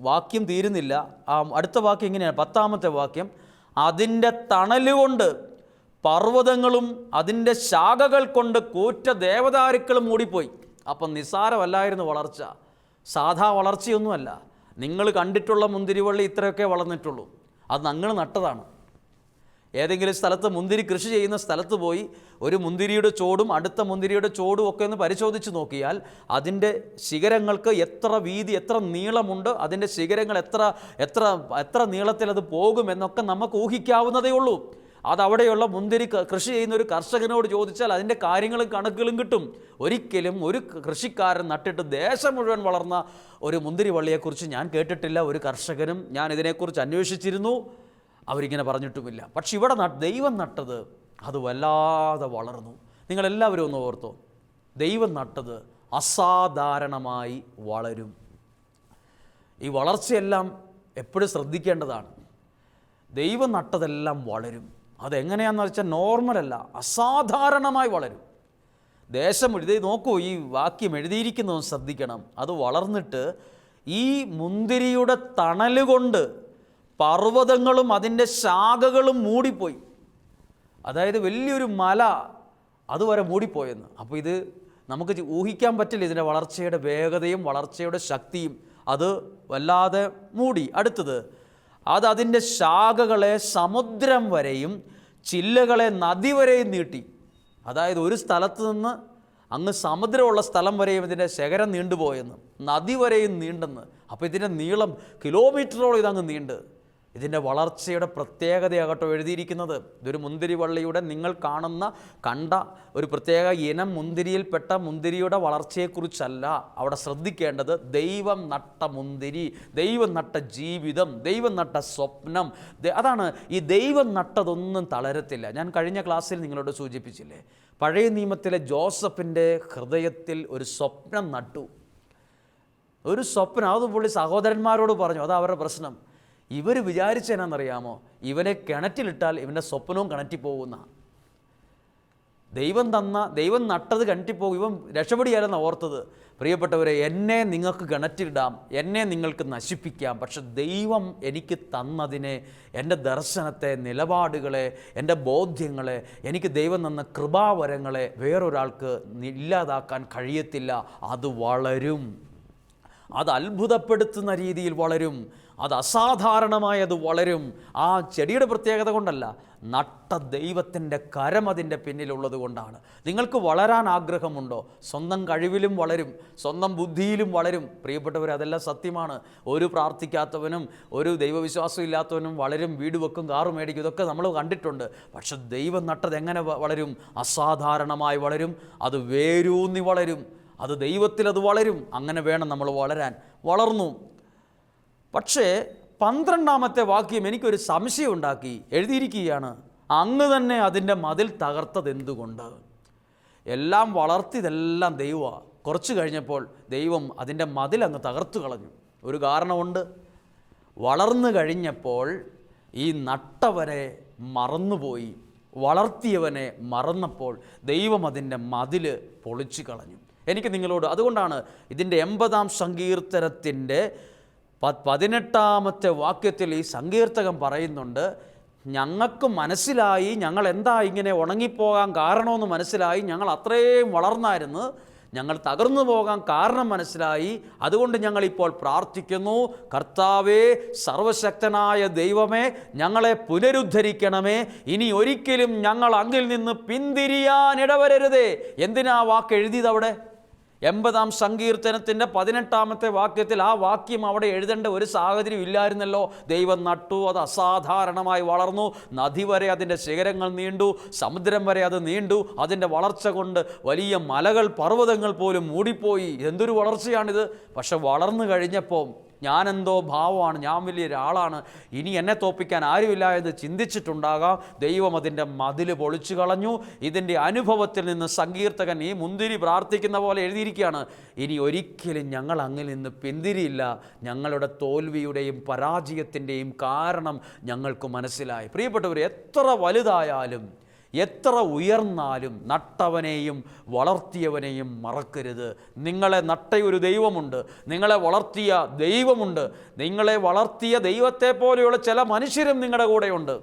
വാക്യം തീരുന്നില്ല. അടുത്ത വാക്യം ഇങ്ങനെയാണ്, 10-ാമത്തെ വാക്യം, അതിൻ്റെ തണലുകൊണ്ട് പർവ്വതങ്ങളും അതിൻ്റെ ശാഖകൾ കൊണ്ട് കൂറ്റ ദേവദാരുക്കളും മൂടിപ്പോയി. അപ്പം നിസ്സാരമല്ലായിരുന്നു വളർച്ച, സാധാ വളർച്ചയൊന്നുമല്ല. നിങ്ങൾ കണ്ടിട്ടുള്ള മുന്തിരിവള്ളി ഇത്രയൊക്കെ വളർന്നിട്ടുള്ളൂ. അത് നിങ്ങൾ നട്ടതാണ്. ഏതെങ്കിലും സ്ഥലത്ത് മുന്തിരി കൃഷി ചെയ്യുന്ന സ്ഥലത്ത് പോയി ഒരു മുന്തിരിയുടെ ചോടും അടുത്ത മുന്തിരിയുടെ ചോടും ഒക്കെ ഒന്ന് പരിശോധിച്ച് നോക്കിയാൽ അതിൻ്റെ ശിഖരങ്ങൾക്ക് എത്ര വീതി, എത്ര നീളമുണ്ട്, അതിൻ്റെ ശിഖരങ്ങൾ എത്ര നീളത്തിൽ അത് പോകുമെന്നൊക്കെ നമുക്ക് ഊഹിക്കാവുന്നതേ ഉള്ളൂ. അതവിടെയുള്ള മുന്തിരി കൃഷി ചെയ്യുന്ന ഒരു കർഷകനോട് ചോദിച്ചാൽ അതിൻ്റെ കാര്യങ്ങളും കണക്കുകളും കിട്ടും. ഒരിക്കലും ഒരു കൃഷിക്കാരൻ നട്ടിട്ട് ദേശം മുഴുവൻ വളർന്ന ഒരു മുന്തിരി വള്ളിയെക്കുറിച്ച് ഞാൻ കേട്ടിട്ടില്ല. ഒരു കർഷകനും ഞാൻ ഇതിനെക്കുറിച്ച് അന്വേഷിച്ചിരുന്നു, അവരിങ്ങനെ പറഞ്ഞിട്ടുമില്ല. പക്ഷെ ഇവിടെ ദൈവം നട്ടത് അത് വല്ലാതെ വളർന്നു. നിങ്ങളെല്ലാവരും ഒന്ന് ഓർത്തോ, ദൈവം നട്ടത് അസാധാരണമായി വളരും. ഈ വളർച്ചയെല്ലാം എപ്പോഴും ശ്രദ്ധിക്കേണ്ടതാണ്. ദൈവം നട്ടതെല്ലാം വളരും. അതെങ്ങനെയാണെന്ന് വെച്ചാൽ നോർമലല്ല, അസാധാരണമായി വളരും. ദേശം ഇത് നോക്കൂ, ഈ വാക്യം എഴുതിയിരിക്കുന്നതും ശ്രദ്ധിക്കണം. അത് വളർന്നിട്ട് ഈ മുന്തിരിയുടെ തണലുകൊണ്ട് പർവ്വതങ്ങളും അതിൻ്റെ ശാഖകളും മൂടിപ്പോയി. അതായത് വലിയൊരു മല അതുവരെ മൂടിപ്പോയെന്ന്. അപ്പോൾ ഇത് നമുക്ക് ഊഹിക്കാൻ പറ്റില്ല ഇതിൻ്റെ വളർച്ചയുടെ വേഗതയും വളർച്ചയുടെ ശക്തിയും. അത് വല്ലാതെ മൂടി. അടുത്തത്, അത് അതിൻ്റെ ശാഖകളെ സമുദ്രം വരെയും ചില്ലകളെ നദി വരെയും നീട്ടി. അതായത് ഒരു സ്ഥലത്ത് നിന്ന് അങ്ങ് സമുദ്രമുള്ള സ്ഥലം വരെയും ഇതിൻ്റെ ശേഖരം നീണ്ടുപോയെന്ന്, നദി വരെയും നീണ്ടെന്ന്. അപ്പോൾ ഇതിൻ്റെ നീളം കിലോമീറ്ററോളം ഇതങ്ങ് നീണ്ട്. ഇതിൻ്റെ വളർച്ചയുടെ പ്രത്യേകതയാകട്ടോ എഴുതിയിരിക്കുന്നത്. ഇതൊരു മുന്തിരിവള്ളിയുടെ നിങ്ങൾ കണ്ട ഒരു പ്രത്യേക ഇനം മുന്തിരിയിൽപ്പെട്ട മുന്തിരിയുടെ വളർച്ചയെക്കുറിച്ചല്ല അവിടെ ശ്രദ്ധിക്കേണ്ടത്. ദൈവം നട്ട മുന്തിരി, ദൈവം നട്ട ജീവിതം, ദൈവം നട്ട സ്വപ്നം. അതാണ് ഈ ദൈവം നട്ടതൊന്നും തളരത്തില്ല. ഞാൻ കഴിഞ്ഞ ക്ലാസ്സിൽ നിങ്ങളോട് സൂചിപ്പിച്ചില്ലേ, പഴയ നിയമത്തിലെ ജോസഫിൻ്റെ ഹൃദയത്തിൽ ഒരു സ്വപ്നം നട്ടു. ഒരു സ്വപ്നം, അത് പുള്ളി സഹോദരന്മാരോട് പറഞ്ഞു. അതാ അവരുടെ പ്രശ്നം. ഇവർ വിചാരിച്ചതെന്നറിയാമോ, ഇവനെ കിണറ്റിലിട്ടാൽ ഇവൻ്റെ സ്വപ്നവും കിണറ്റിപ്പോകുന്ന. ദൈവം നട്ടത് കിണറ്റിപ്പോകും, ഇവൻ രക്ഷപ്പെടുകയല്ലെന്നാണ് ഓർത്തത്. പ്രിയപ്പെട്ടവരെ, എന്നെ നിങ്ങൾക്ക് കിണറ്റിലിടാം, എന്നെ നിങ്ങൾക്ക് നശിപ്പിക്കാം, പക്ഷെ ദൈവം എനിക്ക് തന്നതിനെ, എൻ്റെ ദർശനത്തെ, നിലപാടുകളെ, എൻ്റെ ബോധ്യങ്ങളെ, എനിക്ക് ദൈവം തന്ന കൃപാവരങ്ങളെ വേറൊരാൾക്ക് ഇല്ലാതാക്കാൻ കഴിയത്തില്ല. അത് വളരും, അത് അത്ഭുതപ്പെടുത്തുന്ന രീതിയിൽ വളരും, അത് അസാധാരണമായത് വളരും. ആ ചെടിയുടെ പ്രത്യേകത കൊണ്ടല്ല, നട്ട ദൈവത്തിൻ്റെ കരം അതിൻ്റെ പിന്നിലുള്ളത് കൊണ്ടാണ്. നിങ്ങൾക്ക് വളരാൻ ആഗ്രഹമുണ്ടോ? സ്വന്തം കഴിവിലും വളരും, സ്വന്തം ബുദ്ധിയിലും വളരും. പ്രിയപ്പെട്ടവർ, അതെല്ലാം സത്യമാണ്. ഒരു പ്രാർത്ഥിക്കാത്തവനും ഒരു ദൈവവിശ്വാസം ഇല്ലാത്തവനും വളരും, വീട് വെക്കും, കാറ് മേടിക്കും, ഇതൊക്കെ നമ്മൾ കണ്ടിട്ടുണ്ട്. പക്ഷെ ദൈവം നട്ടത് എങ്ങനെ വളരും? അസാധാരണമായി വളരും. അത് വേരൂന്നി വളരും, അത് ദൈവത്തിൽ അത് വളരും. അങ്ങനെ വേണം നമ്മൾ വളരാൻ. വളർന്നു. പക്ഷേ 12-ാമത്തെ വാക്യം എനിക്കൊരു സംശയം ഉണ്ടാക്കി. എഴുതിയിരിക്കുകയാണ്, അങ്ങ് തന്നെ അതിൻ്റെ മതിൽ തകർത്തത് എന്തുകൊണ്ട്? എല്ലാം വളർത്തിയതെല്ലാം ദൈവമാണ്. കുറച്ച് കഴിഞ്ഞപ്പോൾ ദൈവം അതിൻ്റെ മതിൽ അങ്ങ് തകർത്തു കളഞ്ഞു. ഒരു കാരണമുണ്ട്. വളർന്നു കഴിഞ്ഞപ്പോൾ ഈ നട്ടവനെ മറന്നുപോയി, വളർത്തിയവനെ മറന്നപ്പോൾ ദൈവം അതിൻ്റെ മതിൽ പൊളിച്ചു കളഞ്ഞു. എനിക്ക് നിങ്ങളോട് അതുകൊണ്ടാണ് ഇതിൻ്റെ 80-ാം സങ്കീർത്തനത്തിൻ്റെ 18-ാമത്തെ വാക്യത്തിൽ ഈ സങ്കീർത്തകൻ പറയുന്നുണ്ട്, ഞങ്ങൾക്ക് മനസ്സിലായി, ഞങ്ങൾ എന്താ ഇങ്ങനെ ഉണങ്ങിപ്പോകാൻ കാരണമെന്ന് മനസ്സിലായി, ഞങ്ങൾ അത്രയും വളർന്നായിരുന്നു, ഞങ്ങൾ തകർന്നു പോകാൻ കാരണം മനസ്സിലായി. അതുകൊണ്ട് ഞങ്ങളിപ്പോൾ പ്രാർത്ഥിക്കുന്നു, കർത്താവേ, സർവശക്തനായ ദൈവമേ, ഞങ്ങളെ പുനരുദ്ധരിക്കണമേ, ഇനി ഒരിക്കലും ഞങ്ങൾ അങ്ങിൽ നിന്ന് പിന്തിരിയാൻ ഇടവരരുതേ. എന്തിനാ വാക്ക് എഴുതിയത് അവിടെ? 80-ാം സങ്കീർത്തനത്തിൻ്റെ 18-ാമത്തെ വാക്യത്തിൽ ആ വാക്യം അവിടെ എഴുതേണ്ട ഒരു സാഹചര്യം ഇല്ലായിരുന്നല്ലോ. ദൈവം നട്ടു, അത് അസാധാരണമായി വളർന്നു, നദി വരെ അതിൻ്റെ ശിഖരങ്ങൾ നീണ്ടു, സമുദ്രം വരെ അത് നീണ്ടു. അതിൻ്റെ വളർച്ച കൊണ്ട് വലിയ മലകൾ, പർവ്വതങ്ങൾ പോലും മൂടിപ്പോയി. എന്തൊരു വളർച്ചയാണിത്! പക്ഷെ വളർന്നു കഴിഞ്ഞപ്പോൾ ഞാനെന്തോ ഭാവമാണ്, ഞാൻ വലിയൊരാളാണ്, ഇനി എന്നെ തോപ്പിക്കാൻ ആരുമില്ല എന്ന് ചിന്തിച്ചിട്ടുണ്ടാകാം. ദൈവം അതിൻ്റെ മതിൽ പൊളിച്ചു കളഞ്ഞു. ഇതിൻ്റെ അനുഭവത്തിൽ നിന്ന് സങ്കീർത്തകൻ ഈ മുന്തിരി പ്രാർത്ഥിക്കുന്ന പോലെ എഴുതിയിരിക്കുകയാണ്, ഇനി ഒരിക്കലും ഞങ്ങൾ അങ്ങിൽ നിന്ന് പിന്തിരിയില്ല. ഞങ്ങളുടെ തോൽവിയുടെയും പരാജയത്തിൻ്റെയും കാരണം ഞങ്ങൾക്ക് മനസ്സിലായി. പ്രിയപ്പെട്ടവർ, എത്ര വലുതായാലും എത്ര ഉയർന്നാലും നട്ടവനെയും വളർത്തിയവനെയും മറക്കരുത്. നിങ്ങളെ നട്ട ഒരു ദൈവമുണ്ട്, നിങ്ങളെ വളർത്തിയ ദൈവമുണ്ട്. നിങ്ങളെ വളർത്തിയ ദൈവത്തെ പോലെയുള്ള ചില മനുഷ്യരും നിങ്ങളുടെ കൂടെയുണ്ട്.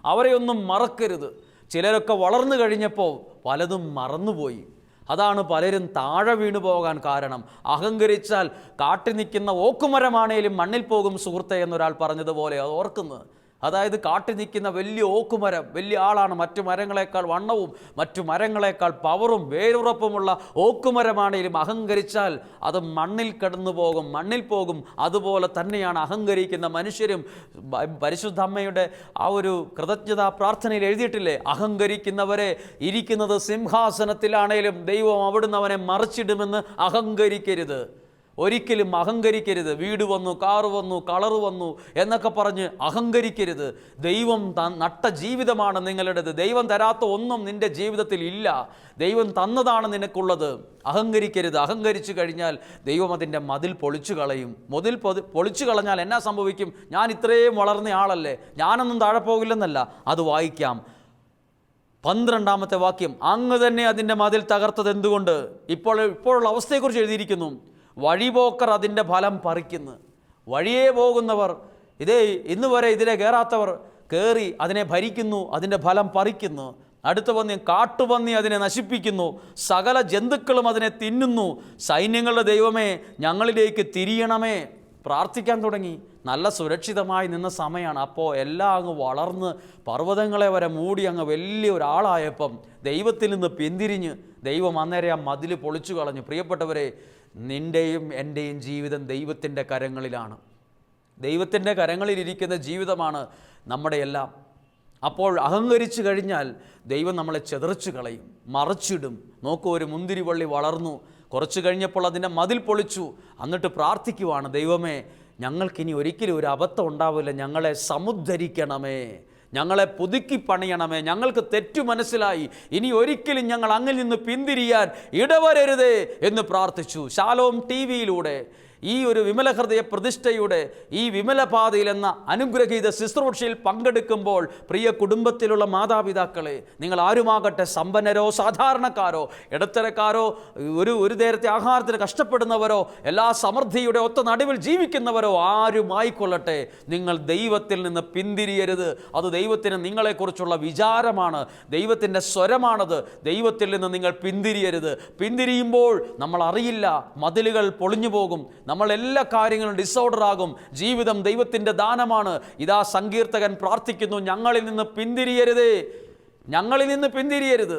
അവരെയൊന്നും മറക്കരുത്. ചിലരൊക്കെ വളർന്നു കഴിഞ്ഞപ്പോൾ പലതും മറന്നുപോയി. അതാണ് പലരും താഴെ വീണു പോകാൻ കാരണം. അഹങ്കരിച്ചാൽ കാട്ടി നിൽക്കുന്ന ഓക്കുമരമാണേലും മണ്ണിൽ പോകും സുഹൃത്തെ എന്നൊരാൾ പറഞ്ഞതുപോലെ അത് ഓർക്കുന്നത്. അതായത് കാട്ടിൽ നിൽക്കുന്ന വലിയ ഓക്കുമരം, വലിയ ആളാണ്, മറ്റു മരങ്ങളെക്കാൾ വണ്ണവും മറ്റു മരങ്ങളെക്കാൾ പവറും വേരുറപ്പുമുള്ള ഓക്കുമരമാണെങ്കിലും അഹങ്കരിച്ചാൽ അത് മണ്ണിൽ കിടന്നു പോകും, മണ്ണിൽ പോകും. അതുപോലെ തന്നെയാണ് അഹങ്കരിക്കുന്ന മനുഷ്യരും. പരിശുദ്ധ അമ്മയുടെ ആ ഒരു കൃതജ്ഞതാ പ്രാർത്ഥനയിൽ എഴുതിയിട്ടില്ലേ, അഹങ്കരിക്കുന്നവരെ ഇരിക്കുന്നത് സിംഹാസനത്തിലാണേലും ദൈവം അവിടുന്ന് അവനെ മറിച്ചിടുമെന്ന് അഹങ്കരിക്കരുത്. ഒരിക്കലും അഹങ്കരിക്കരുത്. വീട് വന്നു, കാറ് വന്നു, കളറ് വന്നു എന്നൊക്കെ പറഞ്ഞ് അഹങ്കരിക്കരുത്. ദൈവം നട്ട ജീവിതമാണ് നിങ്ങളുടേത്. ദൈവം തരാത്ത ഒന്നും നിൻ്റെ ജീവിതത്തിൽ ഇല്ല. ദൈവം തന്നതാണ് നിനക്കുള്ളത്. അഹങ്കരിക്കരുത്. അഹങ്കരിച്ചു കഴിഞ്ഞാൽ ദൈവം അതിൻ്റെ മതിൽ പൊളിച്ചു കളയും. മതിൽ പൊളിച്ചു കളഞ്ഞാൽ എന്നാ സംഭവിക്കും? ഞാൻ ഇത്രയും വളർന്ന ആളല്ലേ, ഞാനൊന്നും താഴെ പോകില്ലെന്നല്ല. അത് വായിക്കാം. 12-ാമത്തെ വാക്യം, അങ്ങ് തന്നെ അതിൻ്റെ മതിൽ തകർത്തത് എന്തുകൊണ്ട്? ഇപ്പോഴുള്ള അവസ്ഥയെക്കുറിച്ച് എഴുതിയിരിക്കുന്നു. വഴിപോക്കർ അതിൻ്റെ ഫലം പറിക്കുന്നു. വഴിയേ പോകുന്നവർ, ഇന്ന് വരെ ഇതിലെ കയറാത്തവർ കയറി അതിനെ ഭരിക്കുന്നു, അതിൻ്റെ ഫലം പറിക്കുന്നു. അടുത്ത പന്നി, കാട്ടുപന്നി അതിനെ നശിപ്പിക്കുന്നു, സകല ജന്തുക്കളും അതിനെ തിന്നുന്നു. സൈന്യങ്ങളുടെ ദൈവമേ, ഞങ്ങളിലേക്ക് തിരിയണമേ. പ്രാർത്ഥിക്കാൻ തുടങ്ങി. നല്ല സുരക്ഷിതമായി നിന്ന സമയമാണ്. അപ്പോൾ എല്ലാം അങ്ങ് വളർന്ന് പർവ്വതങ്ങളെ വരെ മൂടി അങ്ങ് വലിയ ഒരാളായപ്പം ദൈവത്തിൽ നിന്ന് പിന്തിരിഞ്ഞ് ദൈവം അന്നേരം ആ മതിൽ പൊളിച്ചു കളഞ്ഞു. പ്രിയപ്പെട്ടവരെ, നിൻ്റെയും എൻ്റെയും ജീവിതം ദൈവത്തിൻ്റെ കരങ്ങളിലാണ്. ദൈവത്തിൻ്റെ കരങ്ങളിലിരിക്കുന്ന ജീവിതമാണ് നമ്മുടെ എല്ലാം. അപ്പോൾ അഹങ്കരിച്ചു കഴിഞ്ഞാൽ ദൈവം നമ്മളെ ചെതറിച്ചു കളയും, മറച്ചിടും. നോക്കൂ, ഒരു മുന്തിരിവള്ളി വളർന്നു, കുറച്ച് കഴിഞ്ഞപ്പോൾ അതിൻ്റെ മതിൽ പൊളിച്ചു. എന്നിട്ട് പ്രാർത്ഥിക്കുവാണ്, ദൈവമേ, ഞങ്ങൾക്കിനി ഒരിക്കലും ഒരു അബദ്ധം ഉണ്ടാവില്ല, ഞങ്ങളെ സമുദ്ധരിക്കണമേ, ഞങ്ങളെ പുതുക്കി പണിയണമേ. ഞങ്ങൾക്ക് തെറ്റു മനസ്സിലായി, ഇനി ഒരിക്കലും ഞങ്ങൾ അങ്ങിൽ നിന്ന് പിന്തിരിയാൻ ഇടവരരുതേ എന്ന് പ്രാർത്ഥിച്ചു. ശാലോം ടിവിയിലൂടെ ഈ ഒരു വിമല ഹൃദയ പ്രതിഷ്ഠയുടെ ഈ വിമലപാതയിൽ എന്ന അനുഗ്രഹീത ശുശ്രൂഷയിൽ പങ്കെടുക്കുമ്പോൾ പ്രിയ കുടുംബത്തിലുള്ള മാതാപിതാക്കളെ, നിങ്ങൾ ആരുമാകട്ടെ, സമ്പന്നരോ സാധാരണക്കാരോ ഇടത്തരക്കാരോ ഒരു നേരത്തെ ആഹാരത്തിന് കഷ്ടപ്പെടുന്നവരോ എല്ലാ സമൃദ്ധിയുടെ ഒത്ത നടുവിൽ ജീവിക്കുന്നവരോ ആരുമായിക്കൊള്ളട്ടെ, നിങ്ങൾ ദൈവത്തിൽ നിന്ന് പിന്തിരിയരുത്. അത് ദൈവത്തിന് നിങ്ങളെക്കുറിച്ചുള്ള വിചാരമാണ്, ദൈവത്തിൻ്റെ സ്വരമാണത്. ദൈവത്തിൽ നിന്ന് നിങ്ങൾ പിന്തിരിയരുത്. പിന്തിരിയുമ്പോൾ നമ്മൾ അറിയില്ല, മതിലുകൾ പൊളിഞ്ഞു പോകും, നമ്മളെല്ലാ കാര്യങ്ങളും ഡിസോർഡർ ആകും. ജീവിതം ദൈവത്തിൻ്റെ ദാനമാണ്. ഇതാ സങ്കീർത്തകൻ പ്രാർത്ഥിക്കുന്നു, ഞങ്ങളിൽ നിന്ന് പിന്തിരിയരുതേ, ഞങ്ങളിൽ നിന്ന് പിന്തിരിയരുത്.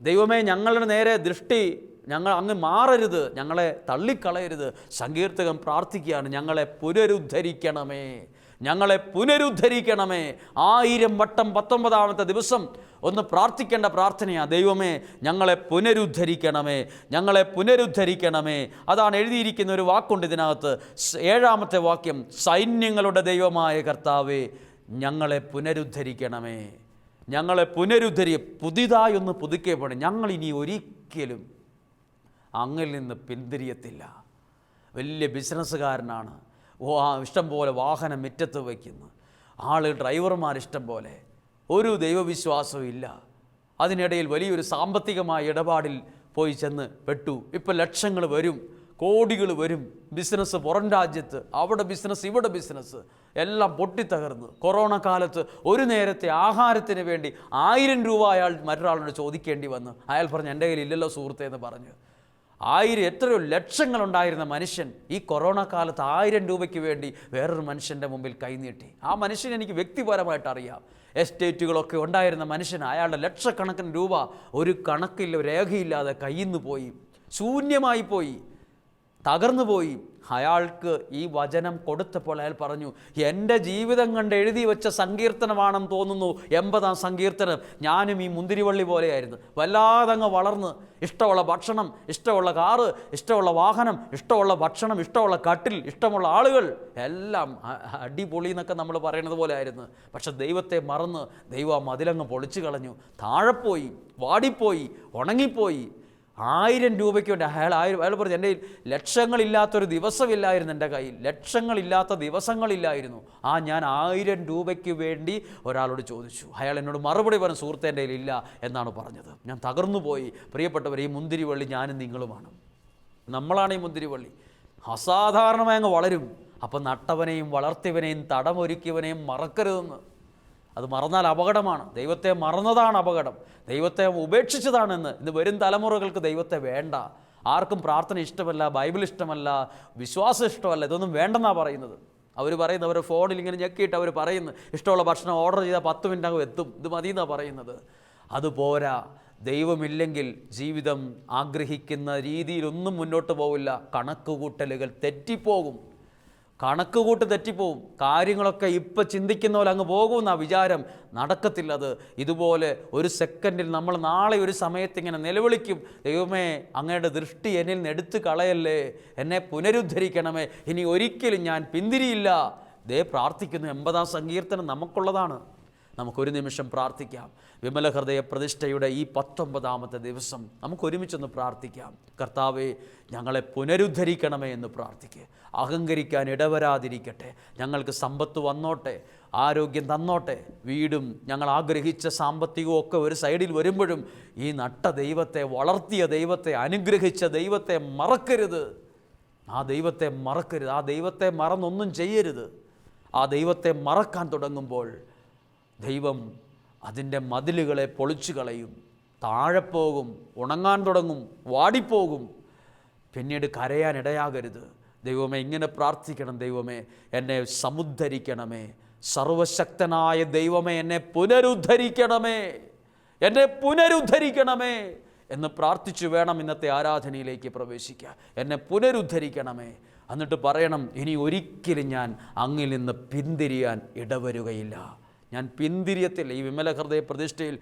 ദൈവമേ, ഞങ്ങളുടെ നേരെ ദൃഷ്ടി ഞങ്ങൾ അങ്ങ് മാറരുത്, ഞങ്ങളെ തള്ളിക്കളയരുത്. സങ്കീർത്തകൻ പ്രാർത്ഥിക്കുകയാണ്, ഞങ്ങളെ പുനരുദ്ധരിക്കണമേ, ഞങ്ങളെ പുനരുദ്ധരിക്കണമേ. 1000 വട്ടം 19-ാമത്തെ ദിവസം ഒന്ന് പ്രാർത്ഥിക്കേണ്ട പ്രാർത്ഥനയാണ്, ദൈവമേ, ഞങ്ങളെ പുനരുദ്ധരിക്കണമേ, ഞങ്ങളെ പുനരുദ്ധരിക്കണമേ. അതാണ് എഴുതിയിരിക്കുന്ന ഒരു വാക്കുണ്ട് ഇതിനകത്ത്, 7-ാമത്തെ വാക്യം, സൈന്യങ്ങളുടെ ദൈവമായ കർത്താവേ, ഞങ്ങളെ പുനരുദ്ധരിക്കണമേ, ഞങ്ങളെ പുതിയതായി ഒന്ന് പുതുക്കപ്പെടണം. ഞങ്ങളിനി ഒരിക്കലും അങ്ങിൽ നിന്ന് പിന്തിരിയത്തില്ല. വലിയ ബിസിനസ്സുകാരനാണ്, ഇഷ്ടം പോലെ വാഹനം മുറ്റത്ത് വയ്ക്കുന്നു, ഡ്രൈവർമാർ ഇഷ്ടം പോലെ, ഒരു ദൈവവിശ്വാസവും ഇല്ല. അതിനിടയിൽ വലിയൊരു സാമ്പത്തികമായ ഇടപാടിൽ പോയി ചെന്ന് പെട്ടു. ഇപ്പം ലക്ഷങ്ങൾ വരും, കോടികൾ വരും, ബിസിനസ് പുറം രാജ്യത്ത്, അവിടെ ബിസിനസ്, ഇവിടെ ബിസിനസ്, എല്ലാം പൊട്ടിത്തകർന്ന്. കൊറോണ കാലത്ത് ഒരു നേരത്തെ ആഹാരത്തിന് വേണ്ടി 1000 രൂപ അയാൾ മറ്റൊരാളോട് ചോദിക്കേണ്ടി വന്നു. അയാൾ പറഞ്ഞു, എൻ്റെ കയ്യിൽ ഇല്ലല്ലോ സുഹൃത്തേ എന്ന് പറഞ്ഞു. 1000 എത്രയോ ലക്ഷങ്ങളുണ്ടായിരുന്ന മനുഷ്യൻ ഈ കൊറോണ കാലത്ത് 1000 രൂപയ്ക്ക് വേണ്ടി വേറൊരു മനുഷ്യൻ്റെ മുമ്പിൽ കൈനീട്ടി. ആ മനുഷ്യൻ എനിക്ക് വ്യക്തിപരമായിട്ട് അറിയാം. എസ്റ്റേറ്റുകളൊക്കെ ഉണ്ടായിരുന്ന മനുഷ്യൻ, അയാളുടെ ലക്ഷക്കണക്കിന് രൂപ ഒരു കണക്കില്ല, രേഖയില്ലാതെ കയ്യിൽ നിന്ന് പോയി, ശൂന്യമായി പോയി, തകർന്നു പോയി. അയാൾക്ക് ഈ വചനം കൊടുത്തപ്പോൾ അയാൾ പറഞ്ഞു, എൻ്റെ ജീവിതം കണ്ട് എഴുതി വെച്ച സങ്കീർത്തനമാണെന്ന് തോന്നുന്നു 80-ാം സങ്കീർത്തനം. ഞാനും ഈ മുന്തിരിവള്ളി പോലെയായിരുന്നു, വല്ലാതങ്ങ് വളർന്ന്, ഇഷ്ടമുള്ള ഭക്ഷണം, ഇഷ്ടമുള്ള കാറ്, ഇഷ്ടമുള്ള വാഹനം, ഇഷ്ടമുള്ള ഭക്ഷണം, ഇഷ്ടമുള്ള കട്ടിൽ, ഇഷ്ടമുള്ള ആളുകൾ, എല്ലാം അടിപൊളി എന്നൊക്കെ നമ്മൾ പറയുന്നത് പോലെ ആയിരുന്നു. പക്ഷെ ദൈവത്തെ മറന്ന് ദൈവം മതിലങ്ങ് പൊളിച്ചു കളഞ്ഞു. താഴെപ്പോയി, വാടിപ്പോയി, ഉണങ്ങിപ്പോയി. 1000 രൂപയ്ക്ക് വേണ്ടി അയാൾ പറഞ്ഞു, എൻ്റെ ലക്ഷങ്ങളില്ലാത്തൊരു ദിവസമില്ലായിരുന്നു, എൻ്റെ കയ്യിൽ ലക്ഷങ്ങളില്ലാത്ത ദിവസങ്ങളില്ലായിരുന്നു. ഞാൻ 1000 രൂപയ്ക്ക് വേണ്ടി ഒരാളോട് ചോദിച്ചു. അയാൾ എന്നോട് മറുപടി പറഞ്ഞു, സുഹൃത്തേ, എൻ്റെ കയ്യിൽ ഇല്ല എന്നാണ് പറഞ്ഞത്. ഞാൻ തകർന്നു പോയി. പ്രിയപ്പെട്ടവർ, ഈ മുന്തിരിവള്ളി ഞാനും നിങ്ങളുമാണ്. നമ്മളാണ് ഈ മുന്തിരിവള്ളി. അസാധാരണമായി അങ്ങ് വളരും. അപ്പം നട്ടവനെയും വളർത്തിയവനെയും തടമൊരുക്കിയവനെയും മറക്കരുതെന്ന്. അത് മറന്നാൽ അപകടമാണ്. ദൈവത്തെ മറന്നതാണ് അപകടം, ദൈവത്തെ ഉപേക്ഷിച്ചതാണെന്ന്. ഇന്ന് വരും തലമുറകൾക്ക് ദൈവത്തെ വേണ്ട. ആർക്കും പ്രാർത്ഥന ഇഷ്ടമല്ല, ബൈബിൾ ഇഷ്ടമല്ല, വിശ്വാസം ഇഷ്ടമല്ല, ഇതൊന്നും വേണ്ടെന്നാണ് പറയുന്നത്. അവർ പറയുന്നത്, അവരുടെ ഫോണിൽ ഇങ്ങനെ ഞെക്കിയിട്ട് അവർ പറയുന്നു, ഇഷ്ടമുള്ള ഭക്ഷണം ഓർഡർ ചെയ്താൽ 10 മിനിറ്റകം എത്തും, ഇത് മതി എന്നാണ് പറയുന്നത്. അതുപോരാ, ദൈവമില്ലെങ്കിൽ ജീവിതം ആഗ്രഹിക്കുന്ന രീതിയിലൊന്നും മുന്നോട്ട് പോവില്ല. കണക്കുകൂട്ടലുകൾ തെറ്റിപ്പോകും, കണക്കുകൂട്ട് തെറ്റിപ്പോവും. കാര്യങ്ങളൊക്കെ ഇപ്പം ചിന്തിക്കുന്ന പോലെ അങ്ങ് പോകുമെന്നാ വിചാരം, നടക്കത്തില്ല അത്. ഇതുപോലെ ഒരു സെക്കൻഡിൽ നമ്മൾ നാളെ ഒരു സമയത്ത് ഇങ്ങനെ നിലവിളിക്കും, ദൈവമേ അങ്ങയുടെ ദൃഷ്ടി എന്നിൽ നിന്ന് എടുത്തു കളയല്ലേ, എന്നെ പുനരുദ്ധരിക്കണമേ, ഇനി ഒരിക്കലും ഞാൻ പിന്തിരിയില്ല. ദേ പ്രാർത്ഥിക്കുന്നു. 80-ാം സങ്കീർത്തനം നമുക്കുള്ളതാണ്. നമുക്കൊരു നിമിഷം പ്രാർത്ഥിക്കാം. വിമല ഹൃദയ പ്രതിഷ്ഠയുടെ ഈ 19-ാമത്തെ ദിവസം നമുക്കൊരുമിച്ചൊന്ന് പ്രാർത്ഥിക്കാം. കർത്താവേ, ഞങ്ങളെ പുനരുദ്ധരിക്കണമേ എന്ന് പ്രാർത്ഥിക്കുക. അഹങ്കരിക്കാൻ ഇടവരാതിരിക്കട്ടെ. ഞങ്ങൾക്ക് സമ്പത്ത് വന്നോട്ടെ, ആരോഗ്യം തന്നോട്ടെ, വീടും ഞങ്ങൾ ആഗ്രഹിച്ച സാമ്പത്തികവും ഒക്കെ ഒരു സൈഡിൽ വരുമ്പോഴും ഈ നട്ട ദൈവത്തെ, വളർത്തിയ ദൈവത്തെ, അനുഗ്രഹിച്ച ദൈവത്തെ മറക്കരുത്. ആ ദൈവത്തെ മറക്കരുത്. ആ ദൈവത്തെ മറന്നൊന്നും ചെയ്യരുത്. ആ ദൈവത്തെ മറക്കാൻ തുടങ്ങുമ്പോൾ ദൈവം അതിൻ്റെ മതിലുകളെ പൊളിച്ചു കളയും, താഴെ പോകും, ഉണങ്ങാൻ തുടങ്ങും, വാടിപ്പോകും. പിന്നീട് കരയാൻ ഇടയാകരുത്. ദൈവമേ, ഇങ്ങനെ പ്രാർത്ഥിക്കണം. ദൈവമേ, എന്നെ സമുദ്ധരിക്കണമേ. സർവശക്തനായ ദൈവമേ, എന്നെ പുനരുദ്ധരിക്കണമേ, എന്നെ പുനരുദ്ധരിക്കണമേ എന്ന് പ്രാർത്ഥിച്ചു വേണം ഇന്നത്തെ ആരാധനയിലേക്ക് പ്രവേശിക്കുക. എന്നെ പുനരുദ്ധരിക്കണമേ. എന്നിട്ട് പറയണം, ഇനി ഒരിക്കലും ഞാൻ അങ്ങിൽ നിന്ന് പിന്തിരിയാൻ ഇടവരുകയില്ല, ഞാൻ പിന്തിരിയത്തില്ല. ഈ വിമല ഹൃദയ പ്രതിഷ്ഠയിൽ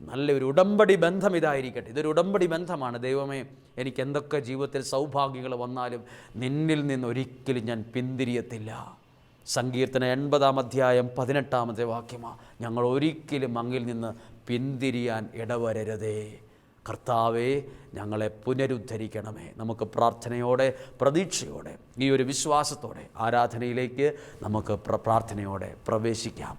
നല്ലൊരു ഉടമ്പടി ബന്ധം ഇതായിരിക്കട്ടെ. ഇതൊരു ഉടമ്പടി ബന്ധമാണ്. ദൈവമേ, എനിക്ക് എന്തൊക്കെ ജീവിതത്തിൽ സൗഭാഗ്യങ്ങൾ വന്നാലും നിന്നിൽ നിന്ന് ഒരിക്കലും ഞാൻ പിന്തിരിയത്തില്ല. സങ്കീർത്തനം 80-ാം അധ്യായം 18-ാമത്തെ വാക്യമാണ്, ഞങ്ങൾ ഒരിക്കലും അങ്ങിൽ നിന്ന് പിന്തിരിയാൻ ഇടവരരുതേ. കർത്താവേ, ഞങ്ങളെ പുനരുദ്ധരിക്കണമേ. നമുക്ക് പ്രാർത്ഥനയോടെ, പ്രതീക്ഷയോടെ, ഈ ഒരു വിശ്വാസത്തോടെ ആരാധനയിലേക്ക് നമുക്ക് പ്രാർത്ഥനയോടെ പ്രവേശിക്കാം.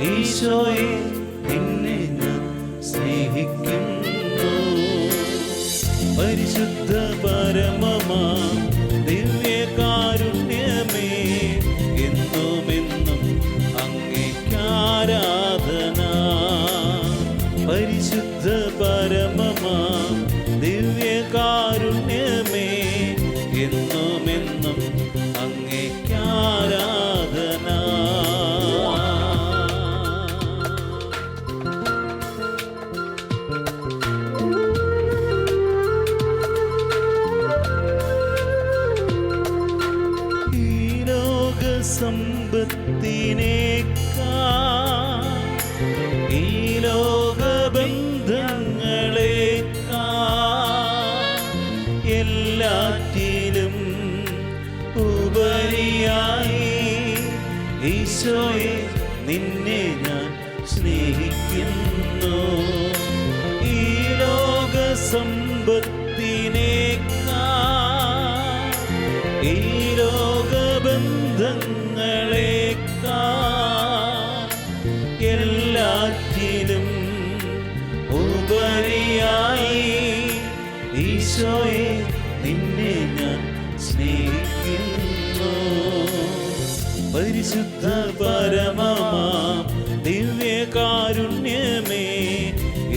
ഈശോയെ നിന്നെ ഞാൻ സ്നേഹിക്കുന്നു. പരിശുദ്ധ പരമമാ ദിവ്യകാരുണ്യമേ, എന്നുമെന്നും അങ്ങേക്കാരാധന. പരിശുദ്ധ പരമമാ ദിവ്യകാരുണ്യമേ, എന്നുമെന്നും അങ്ങേക്കാരാധന. സമ്പത്തിനേക്കാൾ, ഈ ലോകബന്ധങ്ങളേക്കാൾ, എല്ലാറ്റിലും ഉപരിയായി ഈശോയെ നിന്നെ ഞാൻ സ്നേഹിക്കുന്നു. ഈ ലോകസമ്പത്തിനേക്കാൾ, ഈ ലോകബന്ധങ്ങളേക്കാൾ, എല്ലാറ്റിലും ഉപരിയായി ഈശോയെ നിന്നെ ഞാൻ സ്നേഹിക്കുന്നു. പരിശുദ്ധ പരമമാം ദിവ്യകാരുണ്യമേ,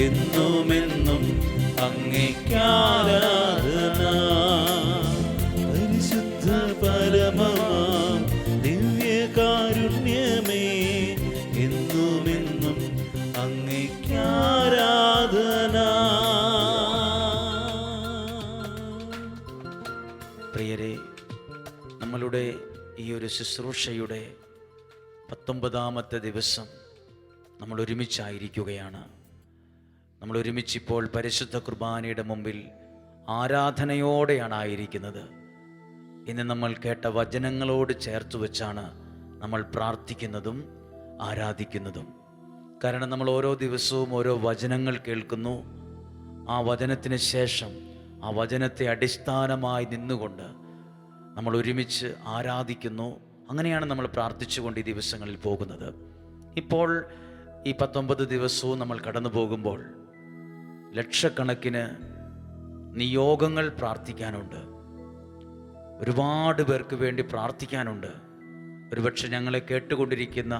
എന്നുമെന്നും അങ്ങേക്കാരാധന. പരിശുദ്ധ പരമമാം ദിവ്യ പ്രിയരെ, നമ്മളുടെ ഈ ഒരു ശുശ്രൂഷയുടെ 19ാമത്തെ ദിവസം നമ്മൾ ഒരുമിച്ചായിരിക്കുകയാണ്. നമ്മൾ ഒരുമിച്ചിപ്പോൾ പരിശുദ്ധ കുർബാനയുടെ മുമ്പിൽ ആരാധനയോടെയാണ് ആയിരിക്കുന്നത്. ഇന്ന് നമ്മൾ കേട്ട വചനങ്ങളോട് ചേർത്ത് വെച്ചാണ് നമ്മൾ പ്രാർത്ഥിക്കുന്നതും ആരാധിക്കുന്നതും. കാരണം നമ്മൾ ഓരോ ദിവസവും ഓരോ വചനങ്ങൾ കേൾക്കുന്നു. ആ വചനത്തിന് ശേഷം ആ വചനത്തെ അടിസ്ഥാനമായി നിന്നുകൊണ്ട് നമ്മൾ ഒരുമിച്ച് ആരാധിക്കുന്നു. അങ്ങനെയാണ് നമ്മൾ പ്രാർത്ഥിച്ചുകൊണ്ട് ഈ ദിവസങ്ങളിൽ പോകുന്നത്. ഇപ്പോൾ ഈ 19 ദിവസവും നമ്മൾ കടന്നു പോകുമ്പോൾ ലക്ഷക്കണക്കിന് നിയോഗങ്ങൾ പ്രാർത്ഥിക്കാനുണ്ട്. ഒരുപാട് പേർക്ക് വേണ്ടി പ്രാർത്ഥിക്കാനുണ്ട്. ഒരുപക്ഷെ ഞങ്ങളെ കേട്ടുകൊണ്ടിരിക്കുന്ന